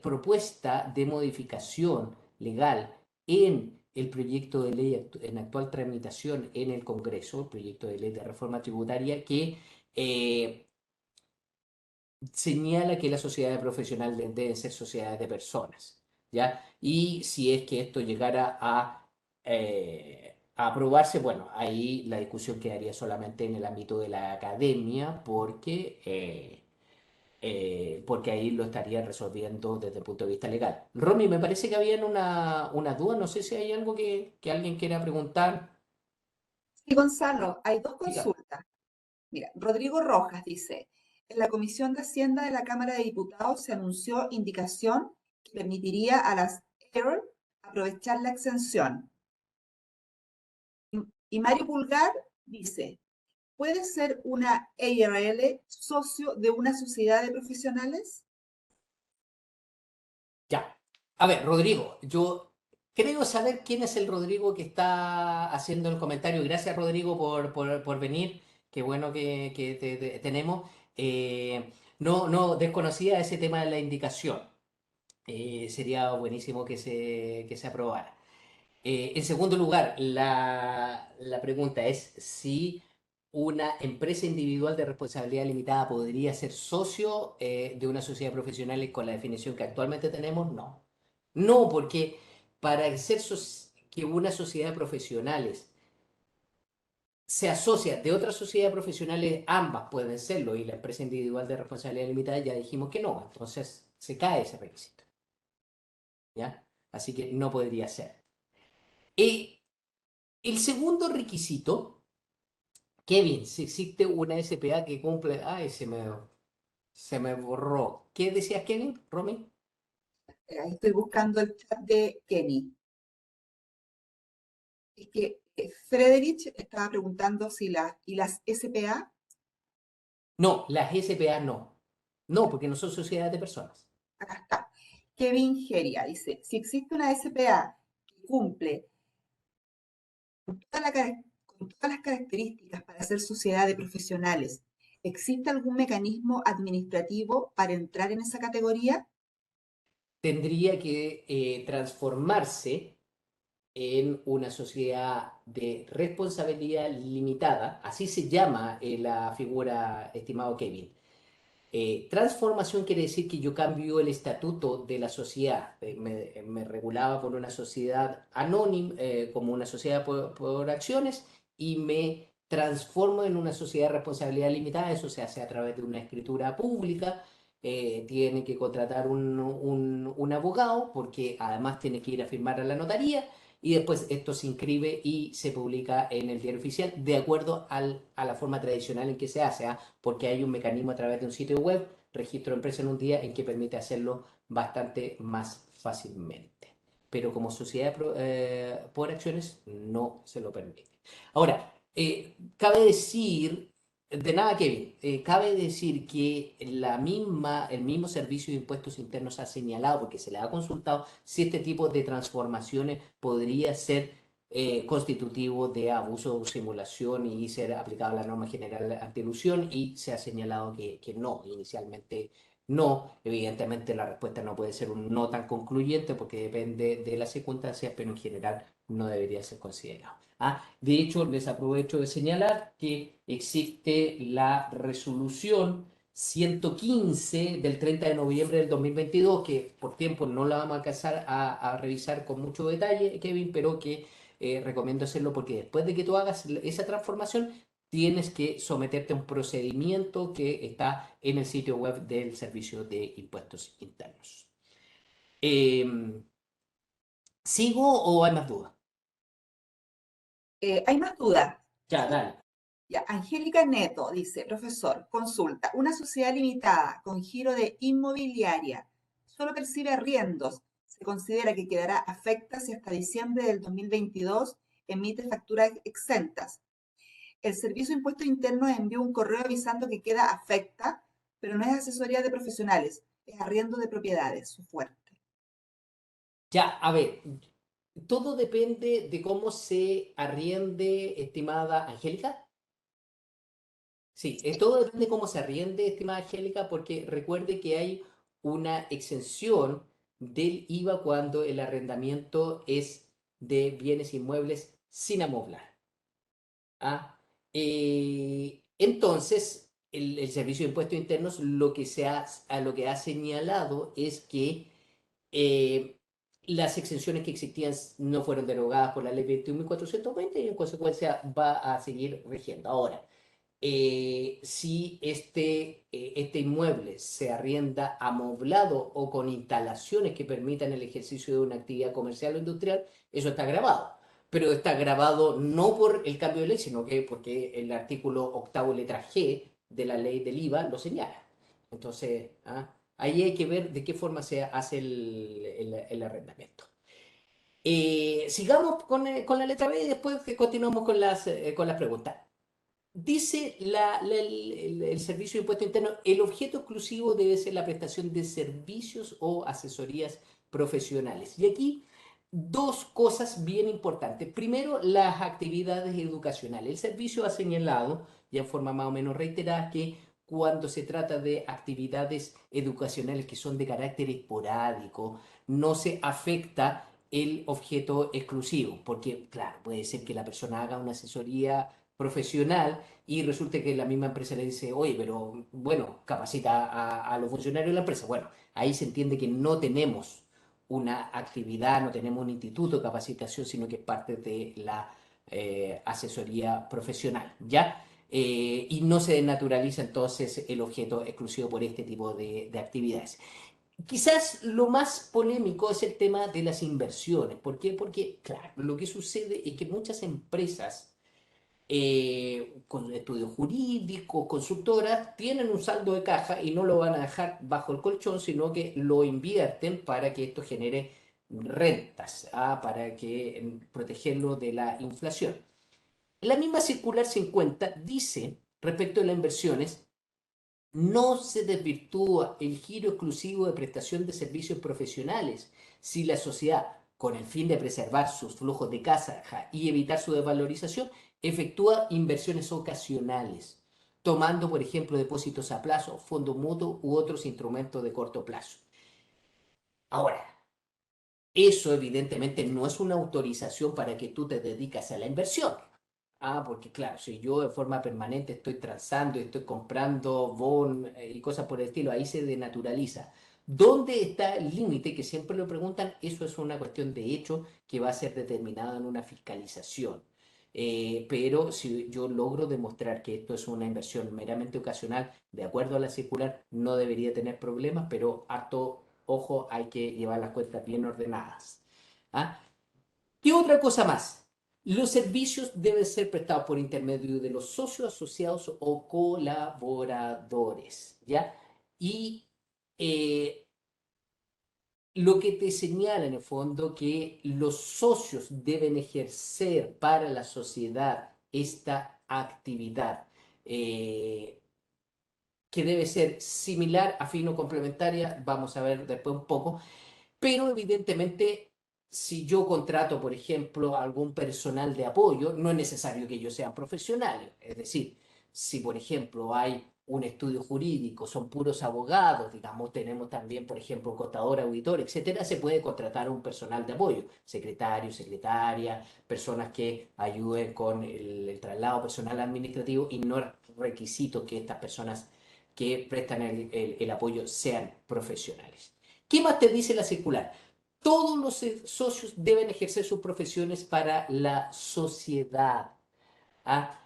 propuesta de modificación legal en el proyecto de ley en actual tramitación en el Congreso, el proyecto de ley de reforma tributaria, que eh, señala que las sociedades profesionales deben ser sociedades de personas, ¿ya? Y si es que esto llegara a aprobarse, bueno, ahí la discusión quedaría solamente en el ámbito de la academia, porque ahí lo estarían resolviendo desde el punto de vista legal. Romy, me parece que había una duda, no sé si hay algo que alguien quiera preguntar. Y Gonzalo, hay dos Diga. consultas. Mira, Rodrigo Rojas dice, en la Comisión de Hacienda de la Cámara de Diputados se anunció indicación que permitiría a las ERL aprovechar la exención. Y Mario Pulgar dice, ¿puede ser una ERL socio de una sociedad de profesionales? Ya. A ver, Rodrigo, yo creo saber quién es el Rodrigo que está haciendo el comentario. Gracias, Rodrigo, por venir. Qué bueno que te tenemos. No desconocía ese tema de la indicación. Sería buenísimo que se aprobara. En segundo lugar, la pregunta es si una empresa individual de responsabilidad limitada podría ser socio de una sociedad profesional con la definición que actualmente tenemos. No. No, porque para ser que una sociedad de profesionales se asocia de otras sociedades profesionales, ambas pueden serlo, y la empresa individual de responsabilidad limitada ya dijimos que no, entonces se cae ese requisito, ¿ya? Así que no podría ser. Y El segundo requisito, Kevin, si existe una SPA que cumple... Ay, se me borró. ¿Qué decías, Kevin, Romy? Ahí estoy buscando el chat de Kenny. Es que Frederich estaba preguntando si las SPA, No, las SPA no. No, porque no son sociedades de personas. acá está. Kevin Geria dice, si existe una SPA que cumple con todas las características para ser sociedad de profesionales, ¿existe algún mecanismo administrativo para entrar en esa categoría? Tendría que transformarse en una sociedad de responsabilidad limitada, así se llama la figura, estimado Kevin. Transformación quiere decir que yo cambio el estatuto de la sociedad. Me regulaba por una sociedad anónima, como una sociedad por acciones, y me transformo en una sociedad de responsabilidad limitada. Eso se hace a través de una escritura pública. Tiene que contratar un abogado, porque además tiene que ir a firmar a la notaría, y después esto se inscribe y se publica en el diario oficial de acuerdo a la forma tradicional en que se hace, ¿ah? Porque hay un mecanismo a través de un sitio web, registro de empresa en un día, en que permite hacerlo bastante más fácilmente. Pero como sociedad por acciones no se lo permite. Ahora, cabe decir, de nada, Kevin, cabe decir que el mismo Servicio de Impuestos Internos ha señalado, porque se le ha consultado, si este tipo de transformaciones podría ser constitutivo de abuso o simulación y ser aplicado a la norma general antielusión, y se ha señalado que no, inicialmente no. Evidentemente la respuesta no puede ser un no tan concluyente porque depende de las circunstancias, pero en general no debería ser considerado. ¿Ah? De hecho, les aprovecho de señalar que existe la resolución 115 del 30 de noviembre del 2022, que por tiempo no la vamos a alcanzar a revisar con mucho detalle, Kevin, pero que recomiendo hacerlo porque después de que tú hagas esa transformación, tienes que someterte a un procedimiento que está en el sitio web del Servicio de Impuestos Internos. Eh, ¿Sigo o hay más dudas? Hay más dudas. Ya, Sí. dale. Ya, Angélica Neto dice, profesor, consulta, una sociedad limitada con giro de inmobiliaria solo percibe arriendos. Se considera que quedará afecta si hasta diciembre del 2022 emite facturas exentas. El Servicio de Impuestos Internos envió un correo avisando que queda afecta, pero no es asesoría de profesionales, es arriendo de propiedades, su fuerte. Ya, a ver, todo depende de cómo se arriende, estimada Angélica. Sí, todo depende de cómo se arriende, estimada Angélica, porque recuerde que hay una exención del IVA cuando el arrendamiento es de bienes inmuebles sin amoblar. ¿Ah? Entonces, el Servicio de Impuestos Internos lo que ha señalado es que eh, las exenciones que existían no fueron derogadas por la ley 21.420 y en consecuencia va a seguir rigiendo. Ahora, si este inmueble se arrienda amoblado o con instalaciones que permitan el ejercicio de una actividad comercial o industrial, eso está grabado. Pero está grabado no por el cambio de ley, sino que porque el artículo octavo letra G de la ley del IVA lo señala. Entonces, ahí hay que ver de qué forma se hace el arrendamiento. Sigamos con la letra B y después continuamos con las preguntas. Dice el Servicio de Impuesto Interno, el objeto exclusivo debe ser la prestación de servicios o asesorías profesionales. Y aquí dos cosas bien importantes. Primero, las actividades educacionales. El servicio ha señalado, ya en forma más o menos reiterada, que cuando se trata de actividades educacionales que son de carácter esporádico, no se afecta el objeto exclusivo, porque, claro, puede ser que la persona haga una asesoría profesional y resulta que la misma empresa le dice, oye, pero bueno, capacita a los funcionarios de la empresa. Bueno, ahí se entiende que no tenemos una actividad, no tenemos un instituto de capacitación, sino que es parte de la asesoría profesional, ¿ya? Y no se desnaturaliza entonces el objeto exclusivo por este tipo de actividades. quizás lo más polémico es el tema de las inversiones. ¿Por qué? Porque, claro, lo que sucede es que muchas empresas con estudios jurídicos, consultoras, tienen un saldo de caja y no lo van a dejar bajo el colchón, sino que lo invierten para que esto genere rentas, para que protegerlo de la inflación. La misma circular 50 dice respecto a las inversiones, no se desvirtúa el giro exclusivo de prestación de servicios profesionales si la sociedad, con el fin de preservar sus flujos de caja y evitar su desvalorización, efectúa inversiones ocasionales, tomando, por ejemplo, depósitos a plazo, fondo mutuo u otros instrumentos de corto plazo. Ahora, eso evidentemente no es una autorización para que tú te dedicas a la inversión. Porque claro, si yo de forma permanente estoy transando y estoy comprando bon y cosas por el estilo, ahí se denaturaliza. ¿Dónde está el límite? Que siempre lo preguntan, eso es una cuestión de hecho que va a ser determinada en una fiscalización. Pero si yo logro demostrar que esto es una inversión meramente ocasional, de acuerdo a la circular, no debería tener problemas, pero harto ojo, hay que llevar las cuentas bien ordenadas. ¿Ah? ¿Qué otra cosa más? Los servicios deben ser prestados por intermedio de los socios asociados o colaboradores, ¿ya? Y eh, lo que te señala en el fondo que los socios deben ejercer para la sociedad esta actividad, eh, que debe ser similar, afín o complementaria, vamos a ver después un poco, pero evidentemente, si yo contrato, por ejemplo, algún personal de apoyo, no es necesario que ellos sean profesionales. Es decir, si por ejemplo hay un estudio jurídico, son puros abogados, digamos, tenemos también, por ejemplo, un contador, auditor, etcétera, se puede contratar un personal de apoyo, secretario, secretaria, personas que ayuden con el traslado personal administrativo y no es requisito que estas personas que prestan el apoyo sean profesionales. ¿Qué más te dice la circular? Todos los socios deben ejercer sus profesiones para la sociedad. ¿Ah?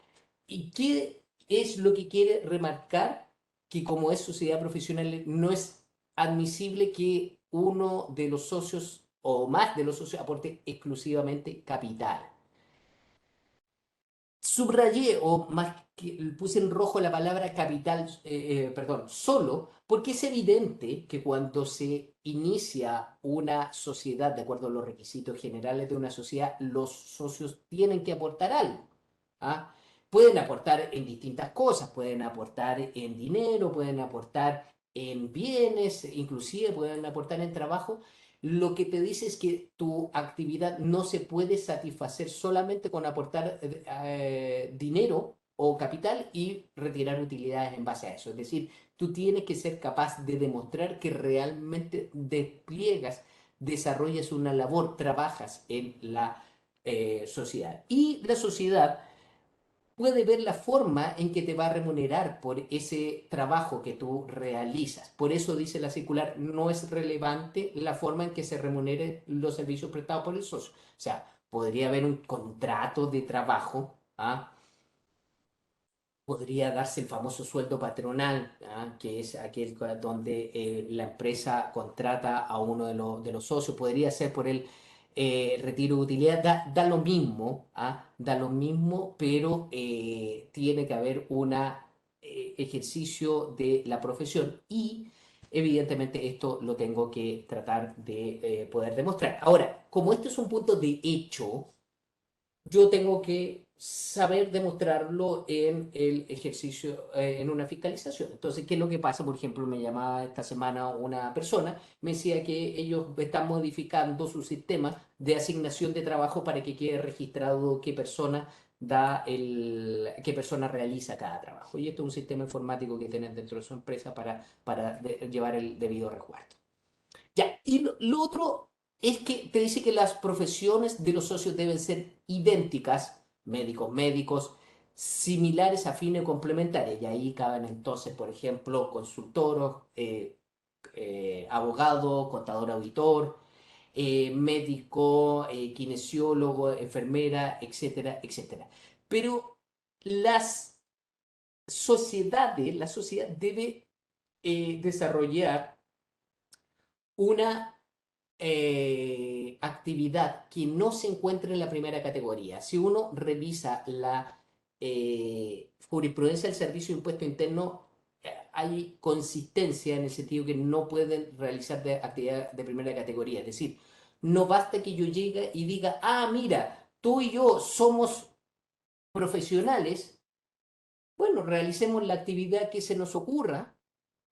¿Y qué es lo que quiere remarcar? Que como es sociedad profesional, no es admisible que uno de los socios o más de los socios aporte exclusivamente capital. Subrayé o más que puse en rojo la palabra capital, perdón, solo, porque es evidente que cuando se inicia una sociedad, de acuerdo a los requisitos generales de una sociedad, los socios tienen que aportar algo. ¿Ah? Pueden aportar en distintas cosas, pueden aportar en dinero, pueden aportar en bienes, inclusive pueden aportar en trabajo, lo que te dice es que tu actividad no se puede satisfacer solamente con aportar dinero o capital y retirar utilidades en base a eso. Es decir, tú tienes que ser capaz de demostrar que realmente despliegas, desarrollas una labor, trabajas en la sociedad. Y la sociedad puede ver la forma en que te va a remunerar por ese trabajo que tú realizas. Por eso dice la circular, no es relevante la forma en que se remuneren los servicios prestados por el socio. O sea, podría haber un contrato de trabajo, podría darse el famoso sueldo patronal, que es aquel donde la empresa contrata a uno de los socios, podría ser por el retiro de utilidad, da lo mismo, da lo mismo, pero tiene que haber un ejercicio de la profesión y evidentemente esto lo tengo que tratar de poder demostrar. Ahora, como esto es un punto de hecho, yo tengo que saber demostrarlo en el ejercicio, en una fiscalización. Entonces, ¿qué es lo que pasa? Por ejemplo, me llamaba esta semana una persona, me decía que ellos están modificando su sistema de asignación de trabajo para que quede registrado qué persona realiza cada trabajo. Y esto es un sistema informático que tienen dentro de su empresa para llevar el debido resguardo. Ya, y lo otro es que te dice que las profesiones de los socios deben ser idénticas, médicos, médicos, similares, afines, complementarias. Y ahí caben entonces, por ejemplo, consultoros, abogado, contador, auditor, médico, kinesiólogo, enfermera, etcétera, etcétera. Pero las la sociedad debe desarrollar una actividad que no se encuentra en la primera categoría. Si uno revisa la jurisprudencia del Servicio de Impuesto Interno, hay consistencia en el sentido que no pueden realizar actividad de primera categoría. Es decir, no basta que yo llegue y diga, ah, mira, tú y yo somos profesionales, bueno, realicemos la actividad que se nos ocurra,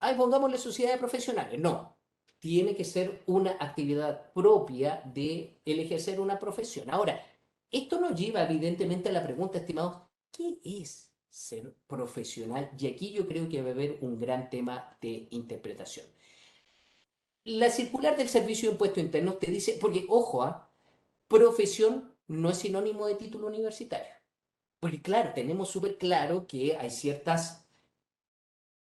ahí pongámosle sociedades profesionales. No, tiene que ser una actividad propia de el ejercer una profesión. Ahora, esto nos lleva evidentemente a la pregunta, estimados, ¿qué es ser profesional? Y aquí yo creo que va a haber un gran tema de interpretación. La circular del Servicio de Impuestos Internos te dice, porque ojo, profesión no es sinónimo de título universitario. Porque claro, tenemos súper claro que hay ciertas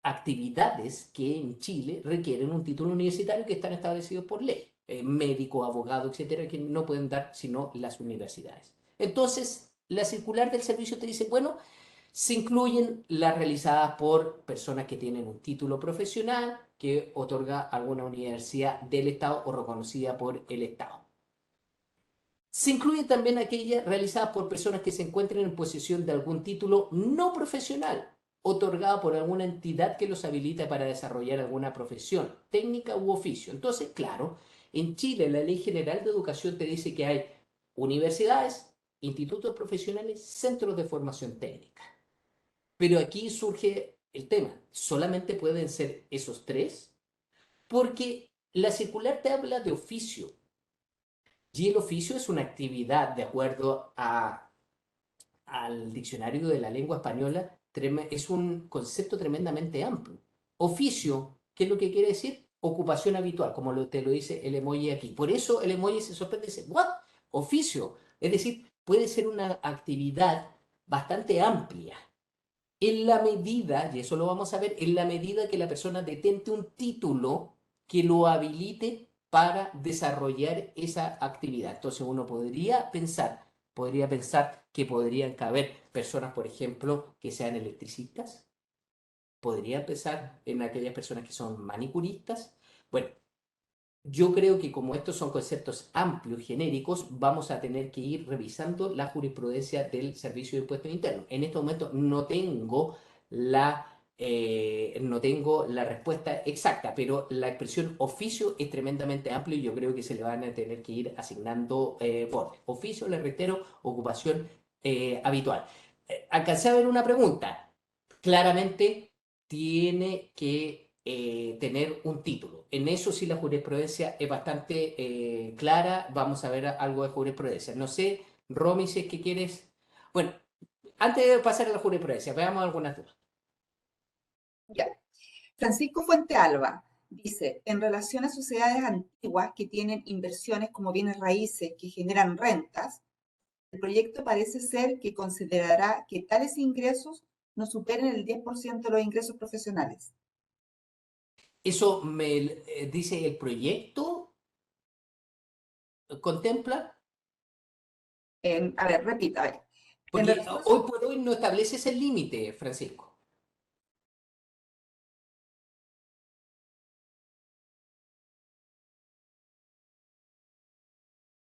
actividades que en Chile requieren un título universitario que están establecidos por ley. Médico, abogado, etcétera, que no pueden dar sino las universidades. Entonces, la circular del servicio te dice, bueno, se incluyen las realizadas por personas que tienen un título profesional que otorga alguna universidad del Estado o reconocida por el Estado. Se incluyen también aquellas realizadas por personas que se encuentren en posesión de algún título no profesional, otorgado por alguna entidad que los habilita para desarrollar alguna profesión, técnica u oficio. Entonces, claro, en Chile la Ley General de Educación te dice que hay universidades, institutos profesionales, centros de formación técnica. Pero aquí surge el tema, ¿solamente pueden ser esos tres? Porque la circular te habla de oficio, y el oficio es una actividad, de acuerdo al diccionario de la lengua española, es un concepto tremendamente amplio. Oficio, ¿qué es lo que quiere decir? Ocupación habitual, como te lo dice el emoji aquí. Por eso el emoji se sorprende y dice, ¿what? Oficio. Es decir, puede ser una actividad bastante amplia. En la medida, y eso lo vamos a ver, en la medida que la persona detente un título que lo habilite para desarrollar esa actividad. Entonces uno podría pensar que podrían caber personas, por ejemplo, que sean electricistas, podría pensar en aquellas personas que son manicuristas. Bueno, yo creo que como estos son conceptos amplios, genéricos, vamos a tener que ir revisando la jurisprudencia del Servicio de Impuestos Internos. En este momento no tengo la respuesta exacta, pero la expresión oficio es tremendamente amplio y yo creo que se le van a tener que ir asignando por oficio, le reitero, ocupación habitual. Alcancé a ver una pregunta. Claramente tiene que tener un título. En eso sí la jurisprudencia es bastante clara. Vamos a ver algo de jurisprudencia. No sé, Romy, si es que quieres... Bueno, antes de pasar a la jurisprudencia, veamos algunas dudas. Ya. Francisco Fuente Alba dice, en relación a sociedades antiguas que tienen inversiones como bienes raíces que generan rentas, el proyecto parece ser que considerará que tales ingresos no superen el 10% de los ingresos profesionales. Eso me dice el proyecto, contempla, A ver, repito, a ver. En porque relación a hoy por hoy no establece ese límite, Francisco.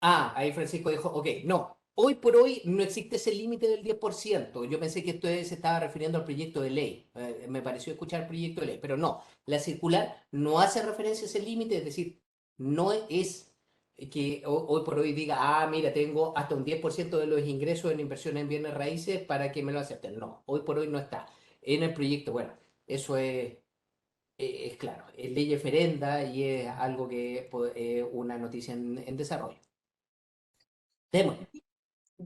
Ah, ahí Francisco dijo, ok, no, hoy por hoy no existe ese límite del 10%. Yo pensé que esto se estaba refiriendo al proyecto de ley. Me pareció escuchar el proyecto de ley, pero no, la circular no hace referencia a ese límite, es decir, no es que hoy por hoy diga, ah, mira, tengo hasta un 10% de los ingresos en inversión en bienes raíces para que me lo acepten. No, hoy por hoy no está. En el proyecto, bueno, eso es claro, es ley referenda y es algo que es una noticia en desarrollo. Démosle.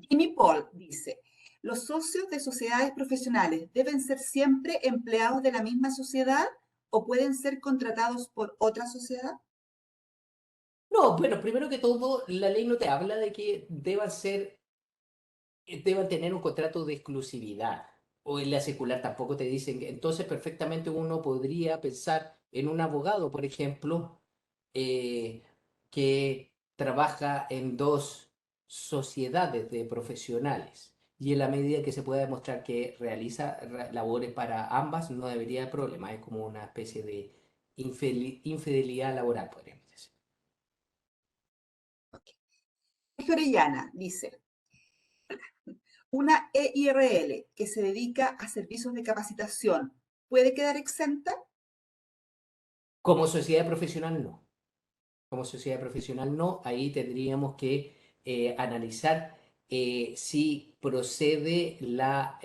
Jimmy Paul dice, ¿los socios de sociedades profesionales deben ser siempre empleados de la misma sociedad o pueden ser contratados por otra sociedad? No, bueno, primero que todo, la ley no te habla de que deban tener un contrato de exclusividad. O en la secular tampoco te dicen que. Entonces, perfectamente uno podría pensar en un abogado, por ejemplo, eh, que trabaja en dos sociedades de profesionales. Y en la medida que se pueda demostrar que realiza labores para ambas, no debería haber problema. Es como una especie de infidelidad laboral, podríamos decir. Jorge Orellana dice, ¿una EIRL que se dedica a servicios de capacitación puede quedar exenta? Como sociedad profesional, no. Como sociedad profesional, no. Ahí tendríamos que analizar si procede la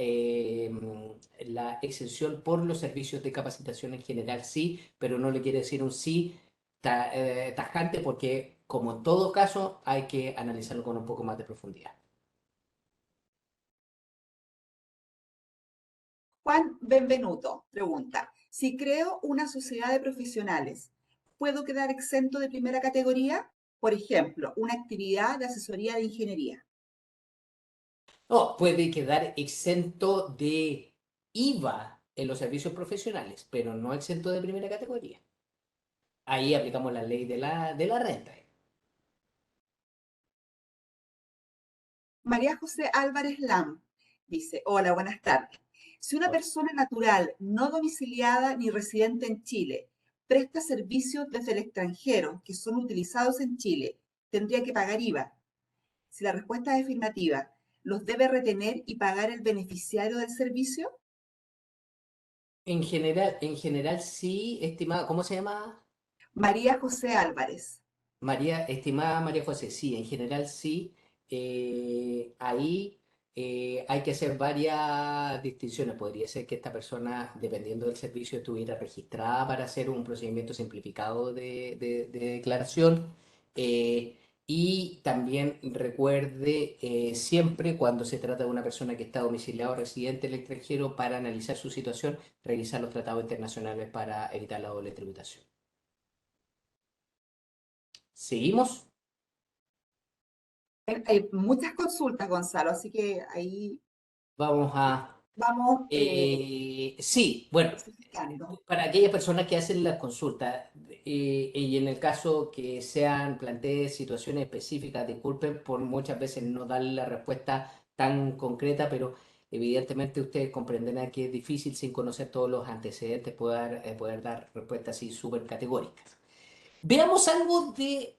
exención por los servicios de capacitación en general, sí, pero no le quiere decir un sí tajante porque, como en todo caso, hay que analizarlo con un poco más de profundidad. Juan Benvenuto pregunta, si creo una sociedad de profesionales, ¿puedo quedar exento de primera categoría? Por ejemplo, una actividad de asesoría de ingeniería. No, puede quedar exento de IVA en los servicios profesionales, pero no exento de primera categoría. Ahí aplicamos la ley de la renta. María José Álvarez Lam dice, hola, buenas tardes. Si una persona natural, no domiciliada ni residente en Chile, presta servicios desde el extranjero que son utilizados en Chile, ¿tendría que pagar IVA? Si la respuesta es afirmativa, ¿los debe retener y pagar el beneficiario del servicio? En general sí, estimada, ¿cómo se llama? María José Álvarez. Estimada María José, sí, en general sí. Ahí hay que hacer varias distinciones. Podría ser que esta persona, dependiendo del servicio, estuviera registrada para hacer un procedimiento simplificado de declaración. eh, y también recuerde siempre cuando se trata de una persona que está domiciliada o residente en el extranjero para analizar su situación, revisar los tratados internacionales para evitar la doble tributación. ¿Seguimos? Hay muchas consultas, Gonzalo, así que ahí Vamos a... vamos sí, bueno, especificando. para aquellas personas que hacen las consultas y en el caso que sean plantees situaciones específicas, disculpen por muchas veces no darle la respuesta tan concreta, pero evidentemente ustedes comprenderán que es difícil sin conocer todos los antecedentes poder dar respuestas así súper categóricas. Veamos algo de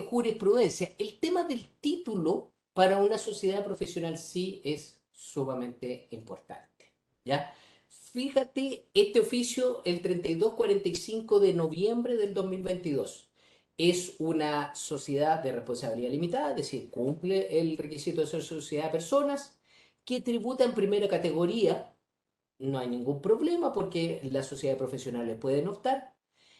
jurisprudencia. El tema del título para una sociedad profesional sí es sumamente importante. ¿Ya? Fíjate, este oficio, el 3245 de noviembre del 2022, es una sociedad de responsabilidad limitada, es decir, cumple el requisito de ser sociedad de personas que tributa en primera categoría. No hay ningún problema porque las sociedades profesionales pueden optar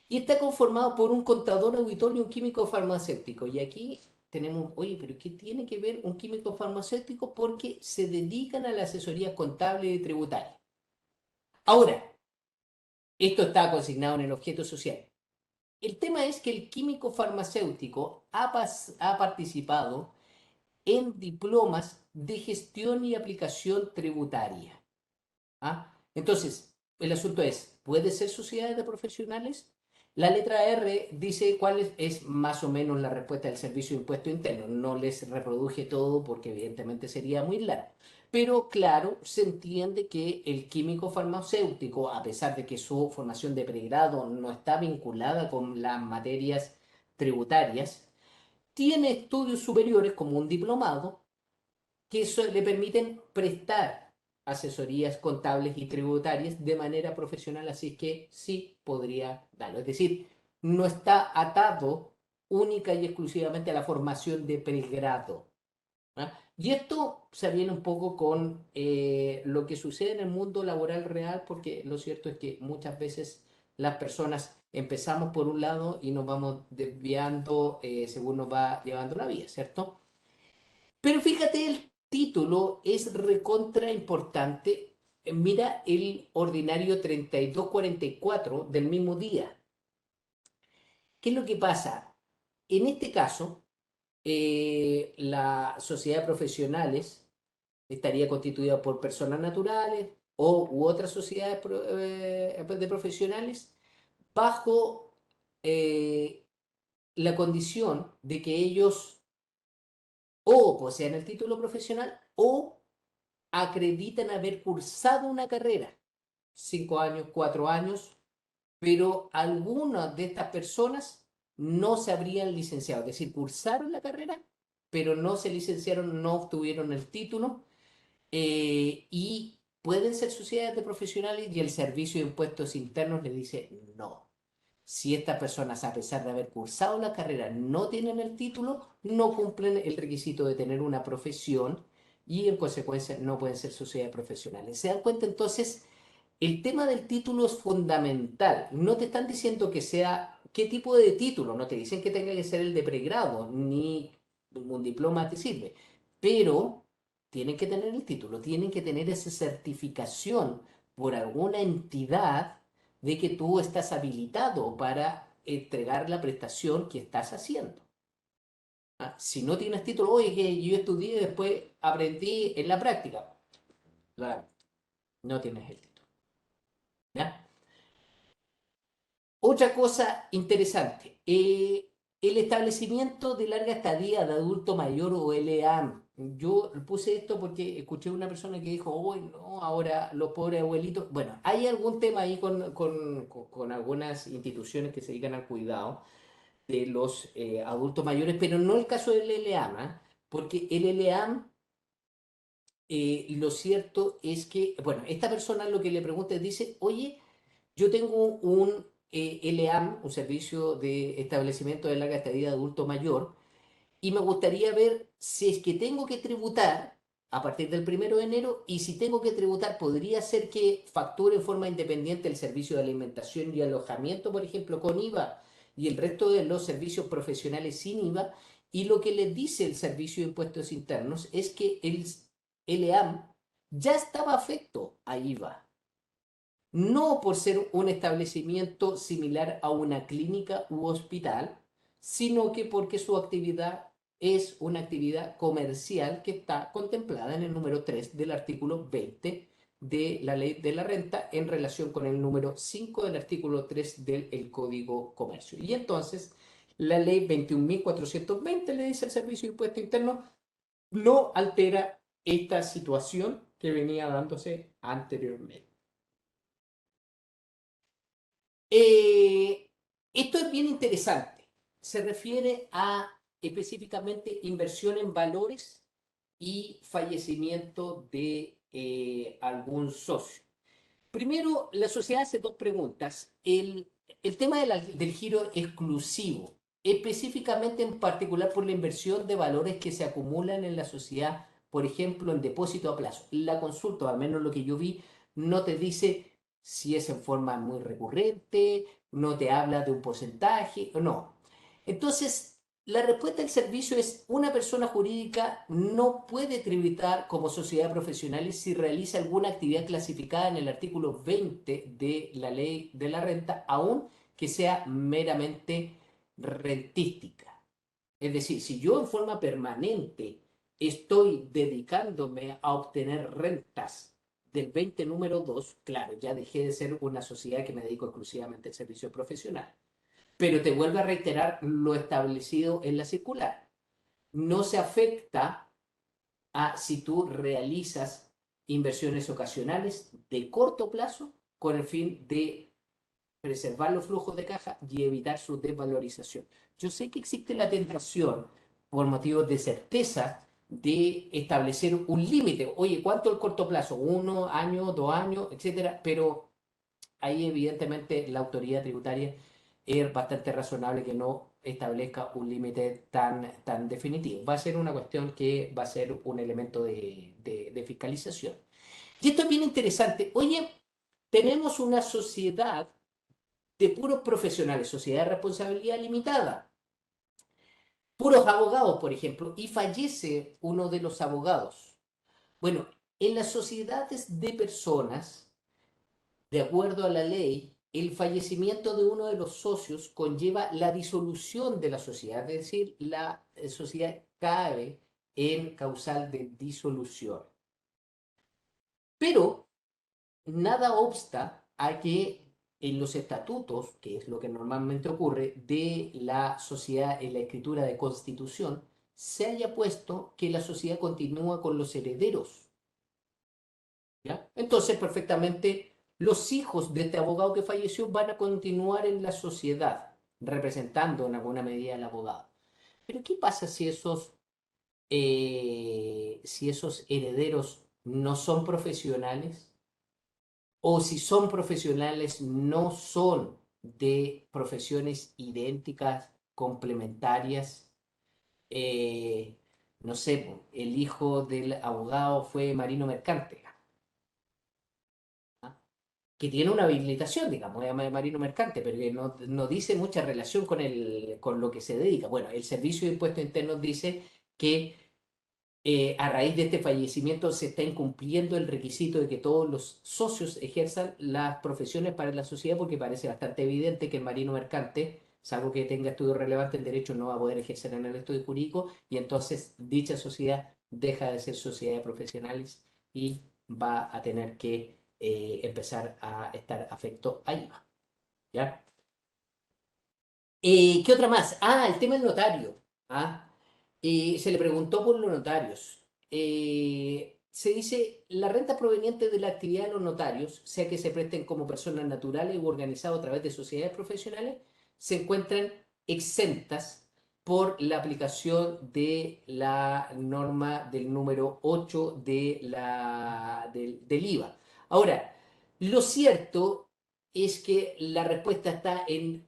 y está conformado por un contador, auditor y un químico farmacéutico. Y aquí tenemos, oye, pero ¿qué tiene que ver un químico farmacéutico? Porque se dedican a la asesoría contable y tributaria. Ahora, esto está consignado en el objeto social. El tema es que el químico farmacéutico ha participado en diplomas de gestión y aplicación tributaria. ¿Ah? Entonces, el asunto es, ¿puede ser sociedades de profesionales? La letra R dice cuál es más o menos la respuesta del Servicio de Impuesto Interno. No les reproduje todo porque evidentemente sería muy largo. Pero claro, se entiende que el químico farmacéutico, a pesar de que su formación de pregrado no está vinculada con las materias tributarias, tiene estudios superiores como un diplomado que eso le permiten prestar asesorías contables y tributarias de manera profesional, así que sí podría darlo. Es decir, no está atado única y exclusivamente a la formación de pregrado. ¿Ah? Y esto se viene un poco con lo que sucede en el mundo laboral real, porque lo cierto es que muchas veces las personas empezamos por un lado y nos vamos desviando según nos va llevando la vida, ¿cierto? Pero fíjate, el título es recontra importante. Mira el ordinario 3244 del mismo día. ¿Qué es lo que pasa? En este caso, la sociedad de profesionales estaría constituida por personas naturales u otras sociedades de profesionales bajo eh, la condición de que ellos o posean el título profesional o acreditan haber cursado una carrera, 5 años, 4 años, pero algunas de estas personas no se habrían licenciado, es decir, cursaron la carrera, pero no se licenciaron, no obtuvieron el título, y pueden ser sociedades de profesionales y el Servicio de Impuestos Internos le dice no. Si estas personas, a pesar de haber cursado la carrera, no tienen el título, no cumplen el requisito de tener una profesión y en consecuencia no pueden ser sociedades profesionales. ¿Se dan cuenta entonces? El tema del título es fundamental. No te están diciendo que sea qué tipo de título, no te dicen que tenga que ser el de pregrado, ni un diploma te sirve, pero tienen que tener el título, tienen que tener esa certificación por alguna entidad de que tú estás habilitado para entregar la prestación que estás haciendo. ¿Ah? Si no tienes título, oye, que yo estudié y después aprendí en la práctica, claro, no tienes el título. ¿Ya? Otra cosa interesante, el establecimiento de larga estadía de adulto mayor o LEAM. Yo puse esto porque escuché una persona que dijo, hoy no, ahora los pobres abuelitos. Bueno, hay algún tema ahí con algunas instituciones que se dedican al cuidado de los adultos mayores, pero no el caso del LEAM, ¿ah? Porque el LEAM, lo cierto es que, bueno, esta persona lo que le pregunta es, dice, oye, yo tengo un LEAM, un servicio de establecimiento de larga estadía de adulto mayor, y me gustaría ver si es que tengo que tributar a partir del 1 de enero, y si tengo que tributar, podría ser que facture en forma independiente el servicio de alimentación y alojamiento, por ejemplo, con IVA, y el resto de los servicios profesionales sin IVA. Y lo que les dice el Servicio de Impuestos Internos es que el LEAM ya estaba afecto a IVA, no por ser un establecimiento similar a una clínica u hospital, sino que porque su actividad es una actividad comercial que está contemplada en el número 3 del artículo 20 de la Ley de la Renta en relación con el número 5 del artículo 3 del Código Comercio. Y entonces la Ley 21.420 le dice al Servicio de Impuesto Interno, no altera esta situación que venía dándose anteriormente. Eh, Esto es bien interesante. Se refiere a específicamente inversión en valores y fallecimiento de algún socio. Primero, la sociedad hace dos preguntas. El tema del giro exclusivo, específicamente en particular por la inversión de valores que se acumulan en la sociedad, por ejemplo, en depósito a plazo. La consulta, al menos lo que yo vi, no te dice si es en forma muy recurrente, no te habla de un porcentaje, no. Entonces, la respuesta del servicio es: una persona jurídica no puede tributar como sociedad profesional si realiza alguna actividad clasificada en el artículo 20 de la Ley de la Renta, aun que sea meramente rentística. Es decir, si yo en forma permanente estoy dedicándome a obtener rentas del 20 número 2, claro, ya dejé de ser una sociedad que me dedico exclusivamente al servicio profesional. Pero te vuelvo a reiterar lo establecido en la circular. No se afecta a si tú realizas inversiones ocasionales de corto plazo con el fin de preservar los flujos de caja y evitar su desvalorización. Yo sé que existe la tentación, por motivos de certeza, de establecer un límite. Oye, ¿cuánto el corto plazo? 1 año, 2 años, etcétera. Pero ahí evidentemente la autoridad tributaria es bastante razonable que no establezca un límite tan definitivo. Va a ser una cuestión que va a ser un elemento de fiscalización. Y esto es bien interesante. Oye, tenemos una sociedad de puros profesionales, sociedad de responsabilidad limitada, puros abogados, por ejemplo, y fallece uno de los abogados. Bueno, en las sociedades de personas, de acuerdo a la ley, el fallecimiento de uno de los socios conlleva la disolución de la sociedad, es decir, la sociedad cae en causal de disolución. Pero nada obsta a que en los estatutos, que es lo que normalmente ocurre, de la sociedad en la escritura de constitución, se haya puesto que la sociedad continúa con los herederos. ¿Ya? Entonces, perfectamente, los hijos de este abogado que falleció van a continuar en la sociedad, representando en alguna medida al abogado. Pero ¿qué pasa si esos si esos herederos no son profesionales o si son profesionales no son de profesiones idénticas, complementarias. Eh, no sé, po, el hijo del abogado fue marino mercante, ¿ah? Que tiene una habilitación, digamos, de marino mercante, pero que no dice mucha relación con lo que se dedica. Bueno, el Servicio de Impuestos Internos dice que a raíz de este fallecimiento se está incumpliendo el requisito de que todos los socios ejerzan las profesiones para la sociedad, porque parece bastante evidente que el marino mercante, salvo que tenga estudios relevantes en derecho, no va a poder ejercer en el estudio jurídico, y entonces dicha sociedad deja de ser sociedad de profesionales y va a tener que empezar a estar afecto a IVA. ¿Ya? ¿Qué otra más? Ah, el tema del notario. ¿Ah? Se le preguntó por los notarios. Se dice, la renta proveniente de la actividad de los notarios, sea que se presten como personas naturales u organizados a través de sociedades profesionales, se encuentran exentas por la aplicación de la norma del número 8 del IVA. Ahora, lo cierto es que la respuesta está en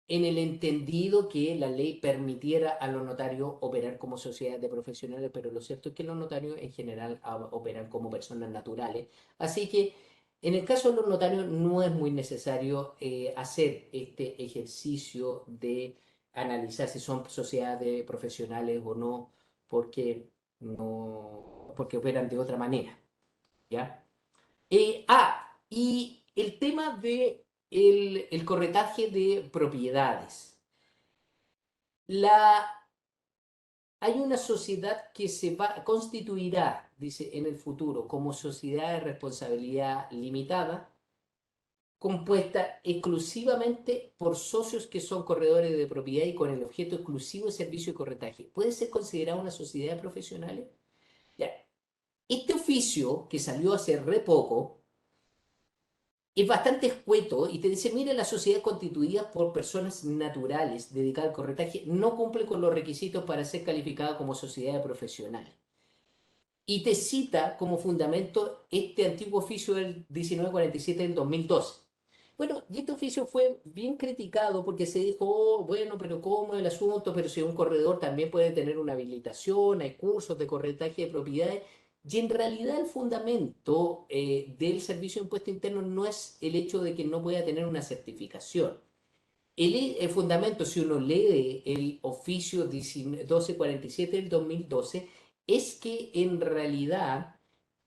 el entendido que la ley permitiera a los notarios operar como sociedades de profesionales, pero lo cierto es que los notarios en general operan como personas naturales. Así que en el caso de los notarios no es muy necesario hacer este ejercicio de analizar si son sociedades de profesionales o no, porque, no, porque operan de otra manera. ¿Ya? Y el tema de el corretaje de propiedades. La, hay una sociedad que constituirá, dice, en el futuro como sociedad de responsabilidad limitada, compuesta exclusivamente por socios que son corredores de propiedad y con el objeto exclusivo de servicio de corretaje. ¿Puede ser considerada una sociedad de profesionales? Ya. Este oficio, que salió hace re poco, es bastante escueto y te dice, mira, la sociedad constituida por personas naturales dedicadas al corretaje no cumple con los requisitos para ser calificada como sociedad profesional. Y te cita como fundamento este antiguo oficio del 1947 del 2012. Bueno, y este oficio fue bien criticado porque se dijo, oh, bueno, pero ¿cómo es el asunto? Pero si un corredor también puede tener una habilitación, hay cursos de corretaje de propiedades. Y en realidad el fundamento del Servicio de Impuesto Interno no es el hecho de que no pueda tener una certificación. El fundamento, si uno lee el oficio 1247 del 2012, es que en realidad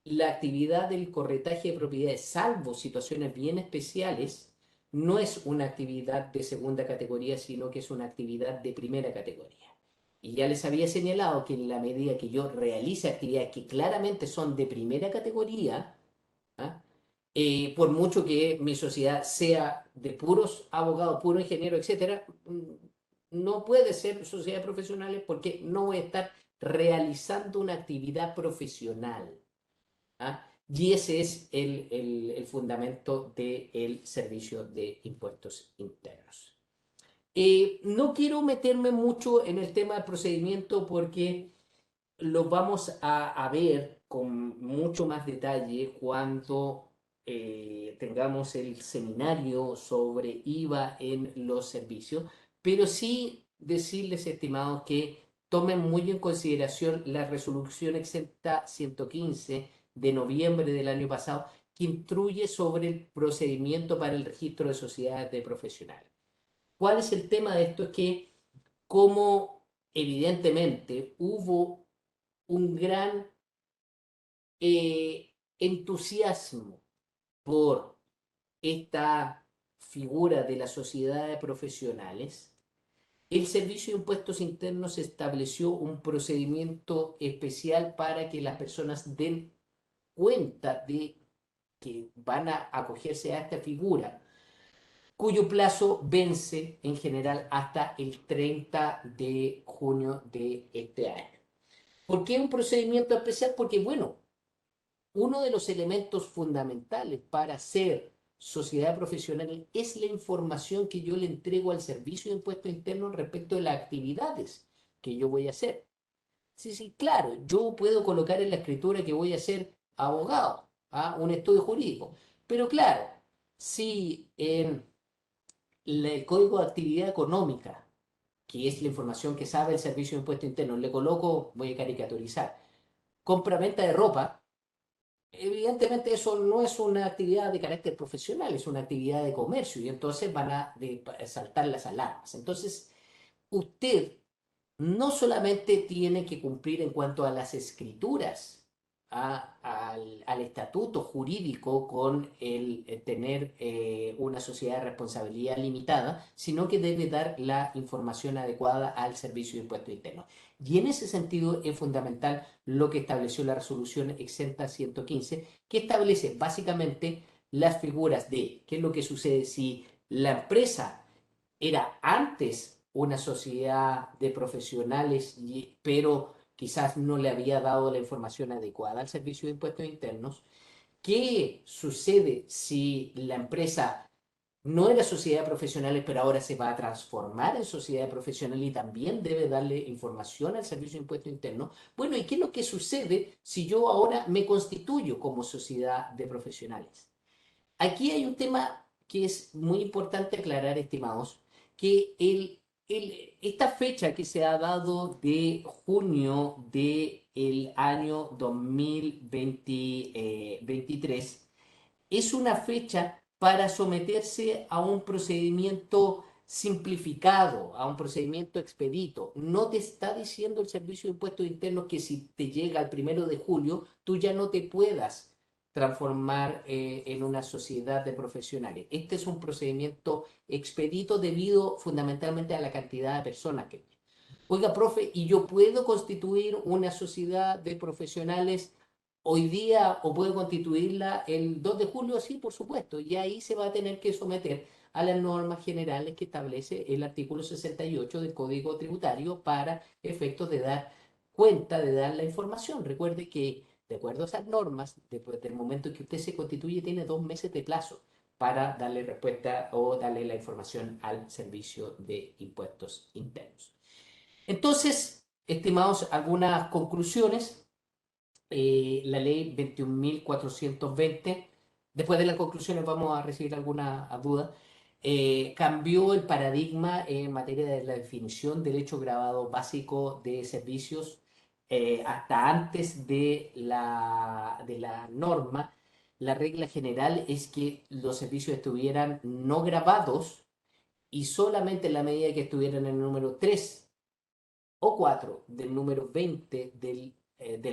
la actividad del corretaje de propiedades, salvo situaciones bien especiales, no es una actividad de segunda categoría, sino que es una actividad de primera categoría. Y ya les había señalado que en la medida que yo realice actividades que claramente son de primera categoría, ¿ah? Por mucho que mi sociedad sea de puros abogados, puros ingenieros, etcétera, no puede ser sociedad profesionales porque no voy a estar realizando una actividad profesional. ¿Ah? Y ese es el fundamento del servicio de impuestos internos. No quiero meterme mucho en el tema del procedimiento porque lo vamos a ver con mucho más detalle cuando tengamos el seminario sobre IVA en los servicios, pero sí decirles, estimados, que tomen muy en consideración la resolución exenta 115 de noviembre del año pasado, que instruye sobre el procedimiento para el registro de sociedades de profesionales. ¿Cuál es el tema de esto? Es que como evidentemente hubo un gran entusiasmo por esta figura de la sociedad de profesionales, el Servicio de Impuestos Internos estableció un procedimiento especial para que las personas den cuenta de que van a acogerse a esta figura, cuyo plazo vence en general hasta el 30 de junio de este año. ¿Por qué un procedimiento especial? Porque, bueno, uno de los elementos fundamentales para ser sociedad profesional es la información que yo le entrego al Servicio de Impuestos Internos respecto de las actividades que yo voy a hacer. Sí, sí, claro, yo puedo colocar en la escritura que voy a ser abogado, ¿ah? Un estudio jurídico. Pero claro, si en el código de actividad económica, que es la información que sabe el Servicio de Impuesto Interno, le coloco, voy a caricaturizar, compra-venta de ropa, evidentemente eso no es una actividad de carácter profesional, es una actividad de comercio y entonces van a saltar las alarmas. Entonces, usted no solamente tiene que cumplir en cuanto a las escrituras, al estatuto jurídico con el tener una sociedad de responsabilidad limitada, sino que debe dar la información adecuada al Servicio de Impuestos Internos. Y en ese sentido es fundamental lo que estableció la resolución exenta 115, que establece básicamente las figuras de qué es lo que sucede si la empresa era antes una sociedad de profesionales, pero quizás no le había dado la información adecuada al Servicio de Impuestos Internos. ¿Qué sucede si la empresa no era sociedad de profesionales, pero ahora se va a transformar en sociedad de profesionales y también debe darle información al Servicio de Impuestos Internos? Bueno, ¿y qué es lo que sucede si yo ahora me constituyo como sociedad de profesionales? Aquí hay un tema que es muy importante aclarar, estimados, que esta fecha que se ha dado de junio del año 2023 es una fecha para someterse a un procedimiento simplificado, a un procedimiento expedito. No te está diciendo el Servicio de Impuestos Internos que si te llega el 1 de julio, tú ya no te puedas transformar en una sociedad de profesionales. Este es un procedimiento expedito debido fundamentalmente a la cantidad de personas que... Oiga, profe, ¿y yo puedo constituir una sociedad de profesionales hoy día o puedo constituirla el 2 de julio? Sí, por supuesto. Y ahí se va a tener que someter a las normas generales que establece el artículo 68 del Código Tributario para efectos de dar cuenta, de dar la información. Recuerde que, de acuerdo a esas normas, después del momento en que usted se constituye, tiene 2 meses de plazo para darle respuesta o darle la información al Servicio de Impuestos Internos. Entonces, estimados, algunas conclusiones. La ley 21.420, después de las conclusiones vamos a recibir alguna duda, cambió el paradigma en materia de la definición del hecho grabado básico de servicios hasta antes de la norma. La regla general es que los servicios estuvieran no grabados y solamente en la medida que estuvieran en el número 3 o 4 del número 20 del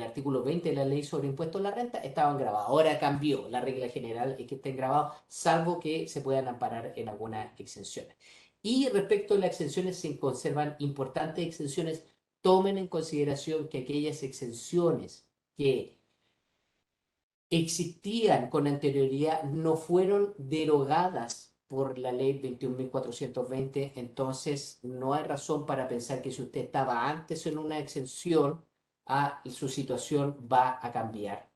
artículo 20 de la ley sobre impuestos a la renta estaban grabados. Ahora cambió, la regla general es que estén grabados, salvo que se puedan amparar en algunas exenciones. Y respecto a las exenciones, se conservan importantes exenciones. Tomen en consideración que aquellas exenciones que existían con anterioridad no fueron derogadas por la ley 21.420, entonces no hay razón para pensar que si usted estaba antes en una exención, su situación va a cambiar.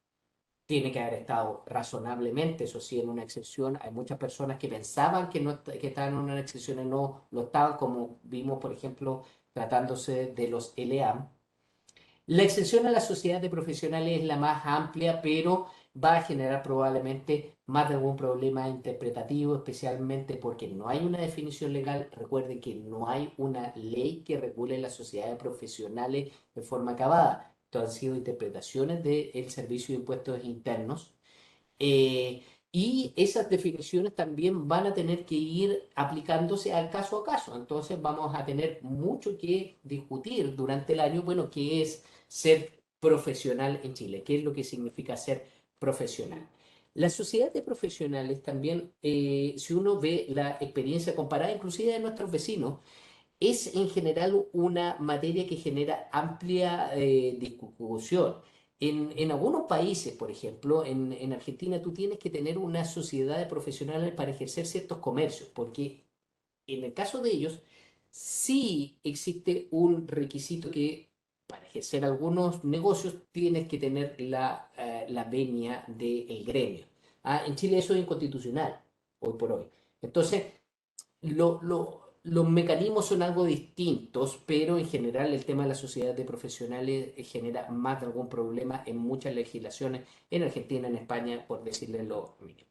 Tiene que haber estado razonablemente, eso sí, en una exención. Hay muchas personas que pensaban que, no, que estaban en una exención y no lo estaban, como vimos, por ejemplo, tratándose de los LEAM. La exención a la sociedad de profesionales es la más amplia, pero va a generar probablemente más de algún problema interpretativo, especialmente porque no hay una definición legal. Recuerden que no hay una ley que regule las sociedades profesionales de forma acabada. Esto han sido interpretaciones del Servicio de Impuestos Internos, eh, y esas definiciones también van a tener que ir aplicándose al caso a caso. Entonces vamos a tener mucho que discutir durante el año, bueno, qué es ser profesional en Chile, qué es lo que significa ser profesional. La sociedad de profesionales también, si uno ve la experiencia comparada inclusive de nuestros vecinos, es en general una materia que genera amplia discusión. En algunos países, por ejemplo, en Argentina, tú tienes que tener una sociedad de profesionales para ejercer ciertos comercios, porque en el caso de ellos, sí existe un requisito que para ejercer algunos negocios tienes que tener la venia del gremio. En Chile eso es inconstitucional, hoy por hoy. Entonces, los mecanismos son algo distintos, pero en general el tema de la sociedad de profesionales genera más de algún problema en muchas legislaciones, en Argentina, en España, por decirle lo mínimo.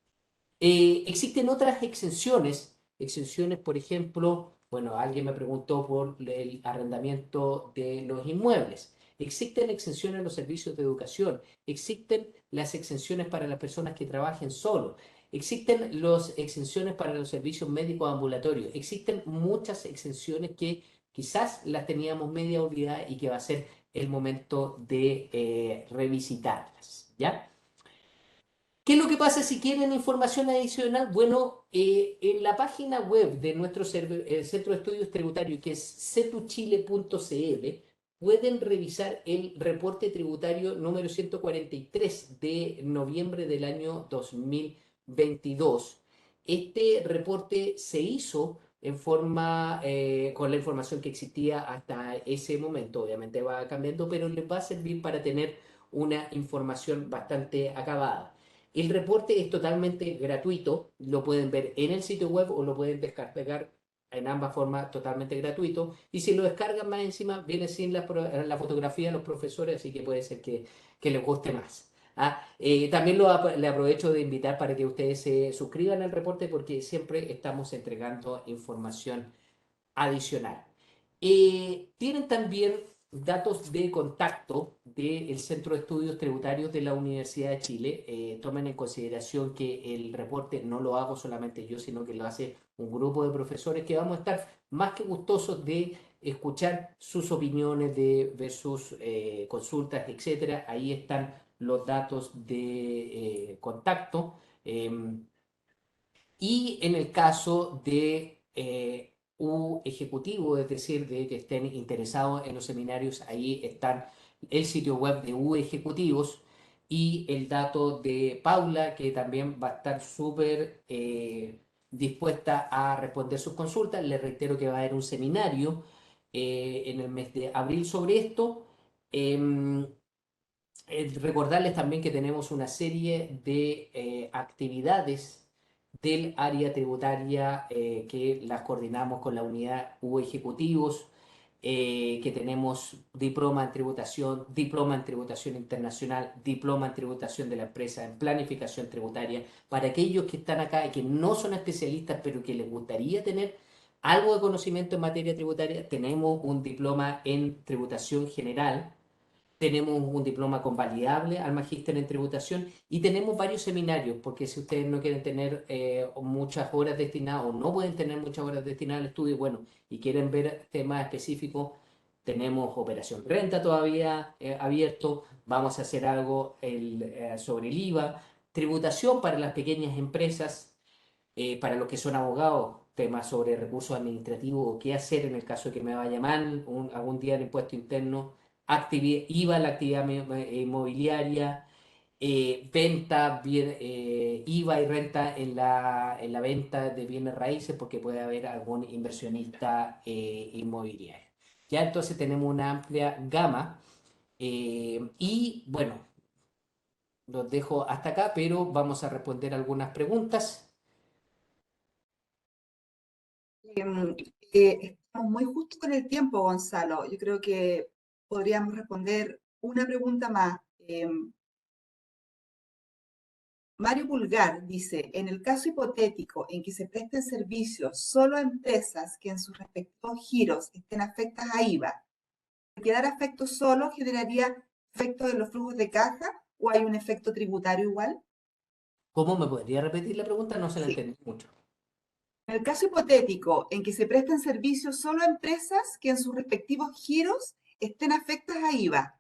Existen otras exenciones, exenciones, por ejemplo, bueno, alguien me preguntó por el arrendamiento de los inmuebles. Existen exenciones en los servicios de educación, existen las exenciones para las personas que trabajen solo, existen las exenciones para los servicios médicos ambulatorios, existen muchas exenciones que quizás las teníamos media olvidadas y que va a ser el momento de revisitarlas, ¿ya? ¿Qué es lo que pasa si quieren información adicional? Bueno, en la página web de nuestro Centro de Estudios Tributarios, que es cetuchile.cl, pueden revisar el reporte tributario número 143 de noviembre del año 2022. Este reporte se hizo en forma, con la información que existía hasta ese momento, obviamente va cambiando, pero les va a servir para tener una información bastante acabada. El reporte es totalmente gratuito, lo pueden ver en el sitio web o lo pueden descargar en ambas formas totalmente gratuito. Y si lo descargan más encima, viene sin la fotografía de los profesores, así que puede ser que les guste más. También le aprovecho de invitar para que ustedes se suscriban al reporte porque siempre estamos entregando información adicional. Tienen también datos de contacto del Centro de Estudios Tributarios de la Universidad de Chile. Tomen en consideración que el reporte no lo hago solamente yo, sino que lo hace un grupo de profesores que vamos a estar más que gustosos de escuchar sus opiniones, de ver sus consultas, etcétera. Ahí están los datos de contacto. Y en el caso de un ejecutivo, es decir, de que estén interesados en los seminarios, ahí están el sitio web de U Ejecutivos y el dato de Paula, que también va a estar súper dispuesta a responder sus consultas. Les reitero que va a haber un seminario en el mes de abril sobre esto. Em, Recordarles también que tenemos una serie de actividades del área tributaria que las coordinamos con la unidad U Ejecutivos, que tenemos diploma en tributación internacional, diploma en tributación de la empresa, en planificación tributaria, para aquellos que están acá y que no son especialistas, pero que les gustaría tener algo de conocimiento en materia tributaria, tenemos un diploma en tributación general. Tenemos un diploma convalidable al magíster en tributación y tenemos varios seminarios, porque si ustedes no quieren tener muchas horas destinadas o no pueden tener muchas horas destinadas al estudio, bueno, y quieren ver temas específicos, tenemos Operación Renta todavía abierto, vamos a hacer algo sobre el IVA, tributación para las pequeñas empresas, para los que son abogados, temas sobre recursos administrativos o qué hacer en el caso de que me vaya mal algún día en impuesto interno, IVA, la actividad inmobiliaria, venta, IVA y renta en la venta de bienes raíces porque puede haber algún inversionista inmobiliario. Ya entonces tenemos una amplia gama y bueno, los dejo hasta acá, pero vamos a responder algunas preguntas. Em, Estamos muy justo con el tiempo, Gonzalo. Yo creo que podríamos responder una pregunta más. Mario Pulgar dice, en el caso hipotético en que se presten servicios solo a empresas que en sus respectivos giros estén afectas a IVA, ¿quedar afecto solo generaría efecto en los flujos de caja o hay un efecto tributario igual? ¿Cómo me podría repetir la pregunta? No se la Sí. entendí mucho. En el caso hipotético en que se presten servicios solo a empresas que en sus respectivos giros estén afectas a IVA,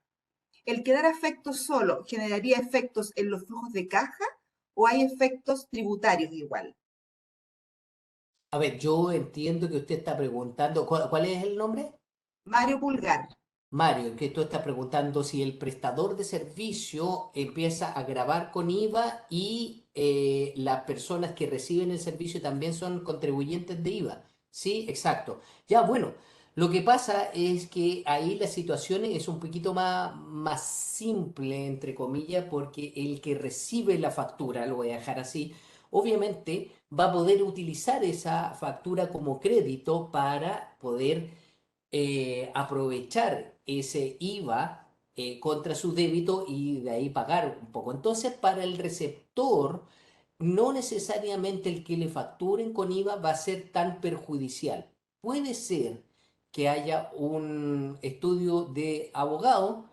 ¿el quedar afecto solo generaría efectos en los flujos de caja o hay efectos tributarios igual? A ver, yo entiendo que usted está preguntando, ¿cuál es el nombre? Mario Pulgar. Mario, que tú estás preguntando si el prestador de servicio empieza a grabar con IVA y las personas que reciben el servicio también son contribuyentes de IVA. Sí, exacto. Ya, bueno, lo que pasa es que ahí la situación es un poquito más simple, entre comillas, porque el que recibe la factura, lo voy a dejar así, obviamente va a poder utilizar esa factura como crédito para poder aprovechar ese IVA contra su débito y de ahí pagar un poco. Entonces, para el receptor, no necesariamente el que le facturen con IVA va a ser tan perjudicial. Puede ser que haya un estudio de abogado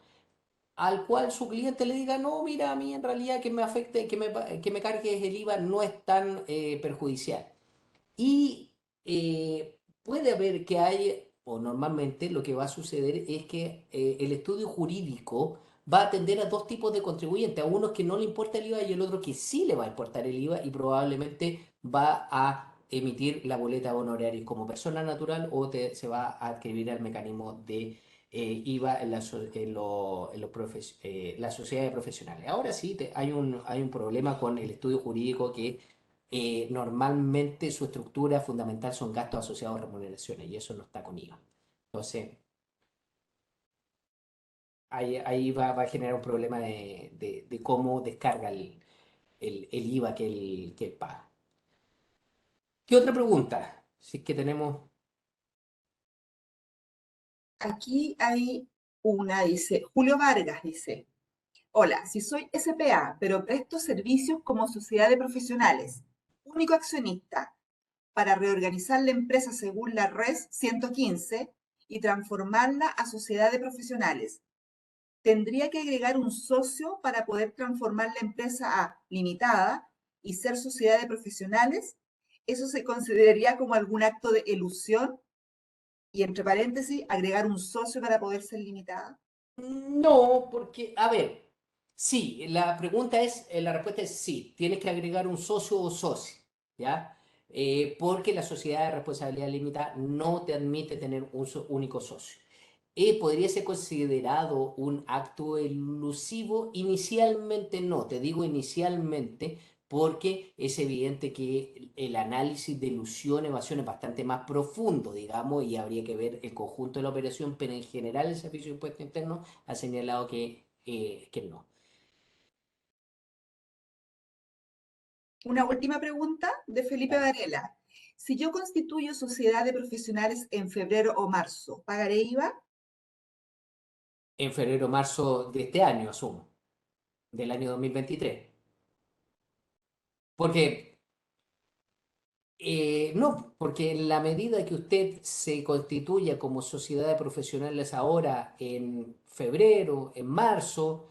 al cual su cliente le diga, no, mira, a mí en realidad que me afecte, que me cargues el IVA no es tan perjudicial. Y puede haber que hay, o normalmente lo que va a suceder es que el estudio jurídico va a atender a dos tipos de contribuyentes, a uno que no le importa el IVA y el otro que sí le va a importar el IVA y probablemente va a emitir la boleta de honorarios como persona natural o se va a adscribir al mecanismo de IVA en, las sociedades profesionales. Ahora sí, hay un problema con el estudio jurídico que normalmente su estructura fundamental son gastos asociados a remuneraciones y eso no está con IVA. Entonces, ahí va a generar un problema de cómo descarga el IVA que él paga. ¿Qué otra pregunta? Si es que tenemos... Aquí hay una, dice, Julio Vargas dice, hola, si soy SPA, pero presto servicios como sociedad de profesionales, único accionista, para reorganizar la empresa según la RES 115 y transformarla a sociedad de profesionales. ¿Tendría que agregar un socio para poder transformar la empresa a limitada y ser sociedad de profesionales? ¿Eso se consideraría como algún acto de elusión? Y entre paréntesis, agregar un socio para poder ser limitada. No, porque, a ver, sí, la pregunta es, la respuesta es sí, tienes que agregar un socio o socia, ¿ya? Porque la sociedad de responsabilidad limitada no te admite tener un único socio. ¿Podría ser considerado un acto elusivo? Inicialmente no, te digo inicialmente porque es evidente que el análisis de ilusión, evasión es bastante más profundo, digamos, y habría que ver el conjunto de la operación, pero en general el Servicio de Impuesto Interno ha señalado que no. Una última pregunta de Felipe Dale. Varela. Si yo constituyo sociedad de profesionales en febrero o marzo, ¿pagaré IVA? En febrero o marzo de este año, asumo, del año 2023. Porque no, porque en la medida que usted se constituya como sociedad de profesionales ahora en febrero, en marzo,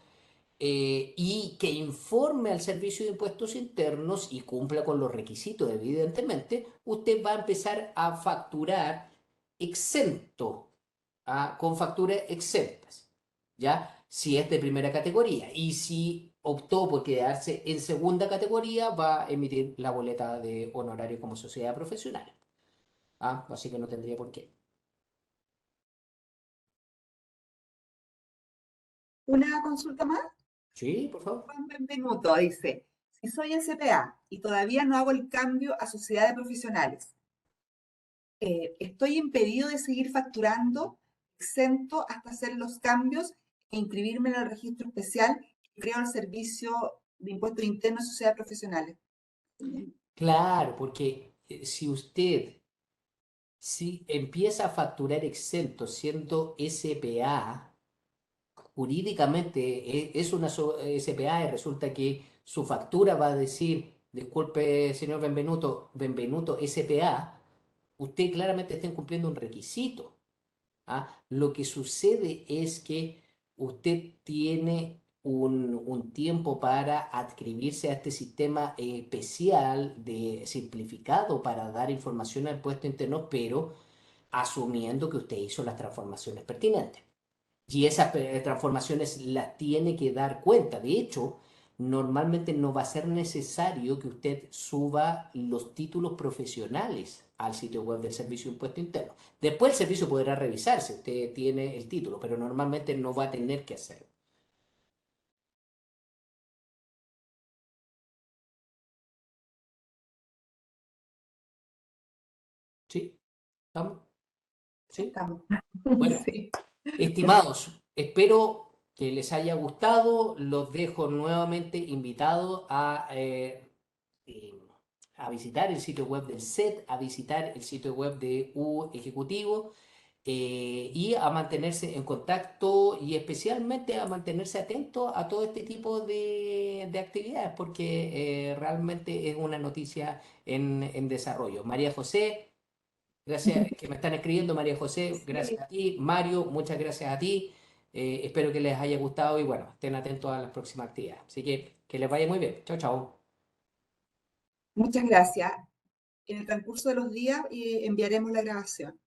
y que informe al Servicio de Impuestos Internos y cumpla con los requisitos, evidentemente, usted va a empezar a facturar exento, con facturas exentas, ¿ya? Si es de primera categoría. Y si optó por quedarse en segunda categoría, va a emitir la boleta de honorario como sociedad profesional. Así que no tendría por qué. Una consulta más. Sí, por favor. Juan Benvenuto dice, si soy SPA y todavía no hago el cambio a sociedad de profesionales, ¿estoy impedido de seguir facturando, exento hasta hacer los cambios e inscribirme en el registro especial que creo el servicio de impuestos internos a sociedades profesionales? Claro, porque si usted si empieza a facturar exento siendo SPA, jurídicamente es una SPA y resulta que su factura va a decir, disculpe, señor Benvenuto, Benvenuto SPA, usted claramente está incumpliendo un requisito. Lo que sucede es que usted tiene un tiempo para adscribirse a este sistema especial de simplificado para dar información al puesto interno, pero asumiendo que usted hizo las transformaciones pertinentes. Y esas transformaciones las tiene que dar cuenta. De hecho, normalmente no va a ser necesario que usted suba los títulos profesionales al sitio web del Servicio de Impuesto Interno. Después el servicio podrá revisar si usted tiene el título, pero normalmente no va a tener que hacerlo. ¿Sí? ¿Estamos? ¿Sí? Estamos. Bueno, Sí. estimados, espero que les haya gustado. Los dejo nuevamente invitados a a visitar el sitio web del SET, a visitar el sitio web de U Ejecutivo, y a mantenerse en contacto y especialmente a mantenerse atento a todo este tipo de actividades, porque realmente es una noticia en desarrollo. María José, gracias, que me están escribiendo, María José, gracias Sí, a ti. Mario, muchas gracias a ti. Espero que les haya gustado y bueno, estén atentos a las próximas actividades. Así que les vaya muy bien. Chao, chao. muchas gracias. En el transcurso de los días enviaremos la grabación.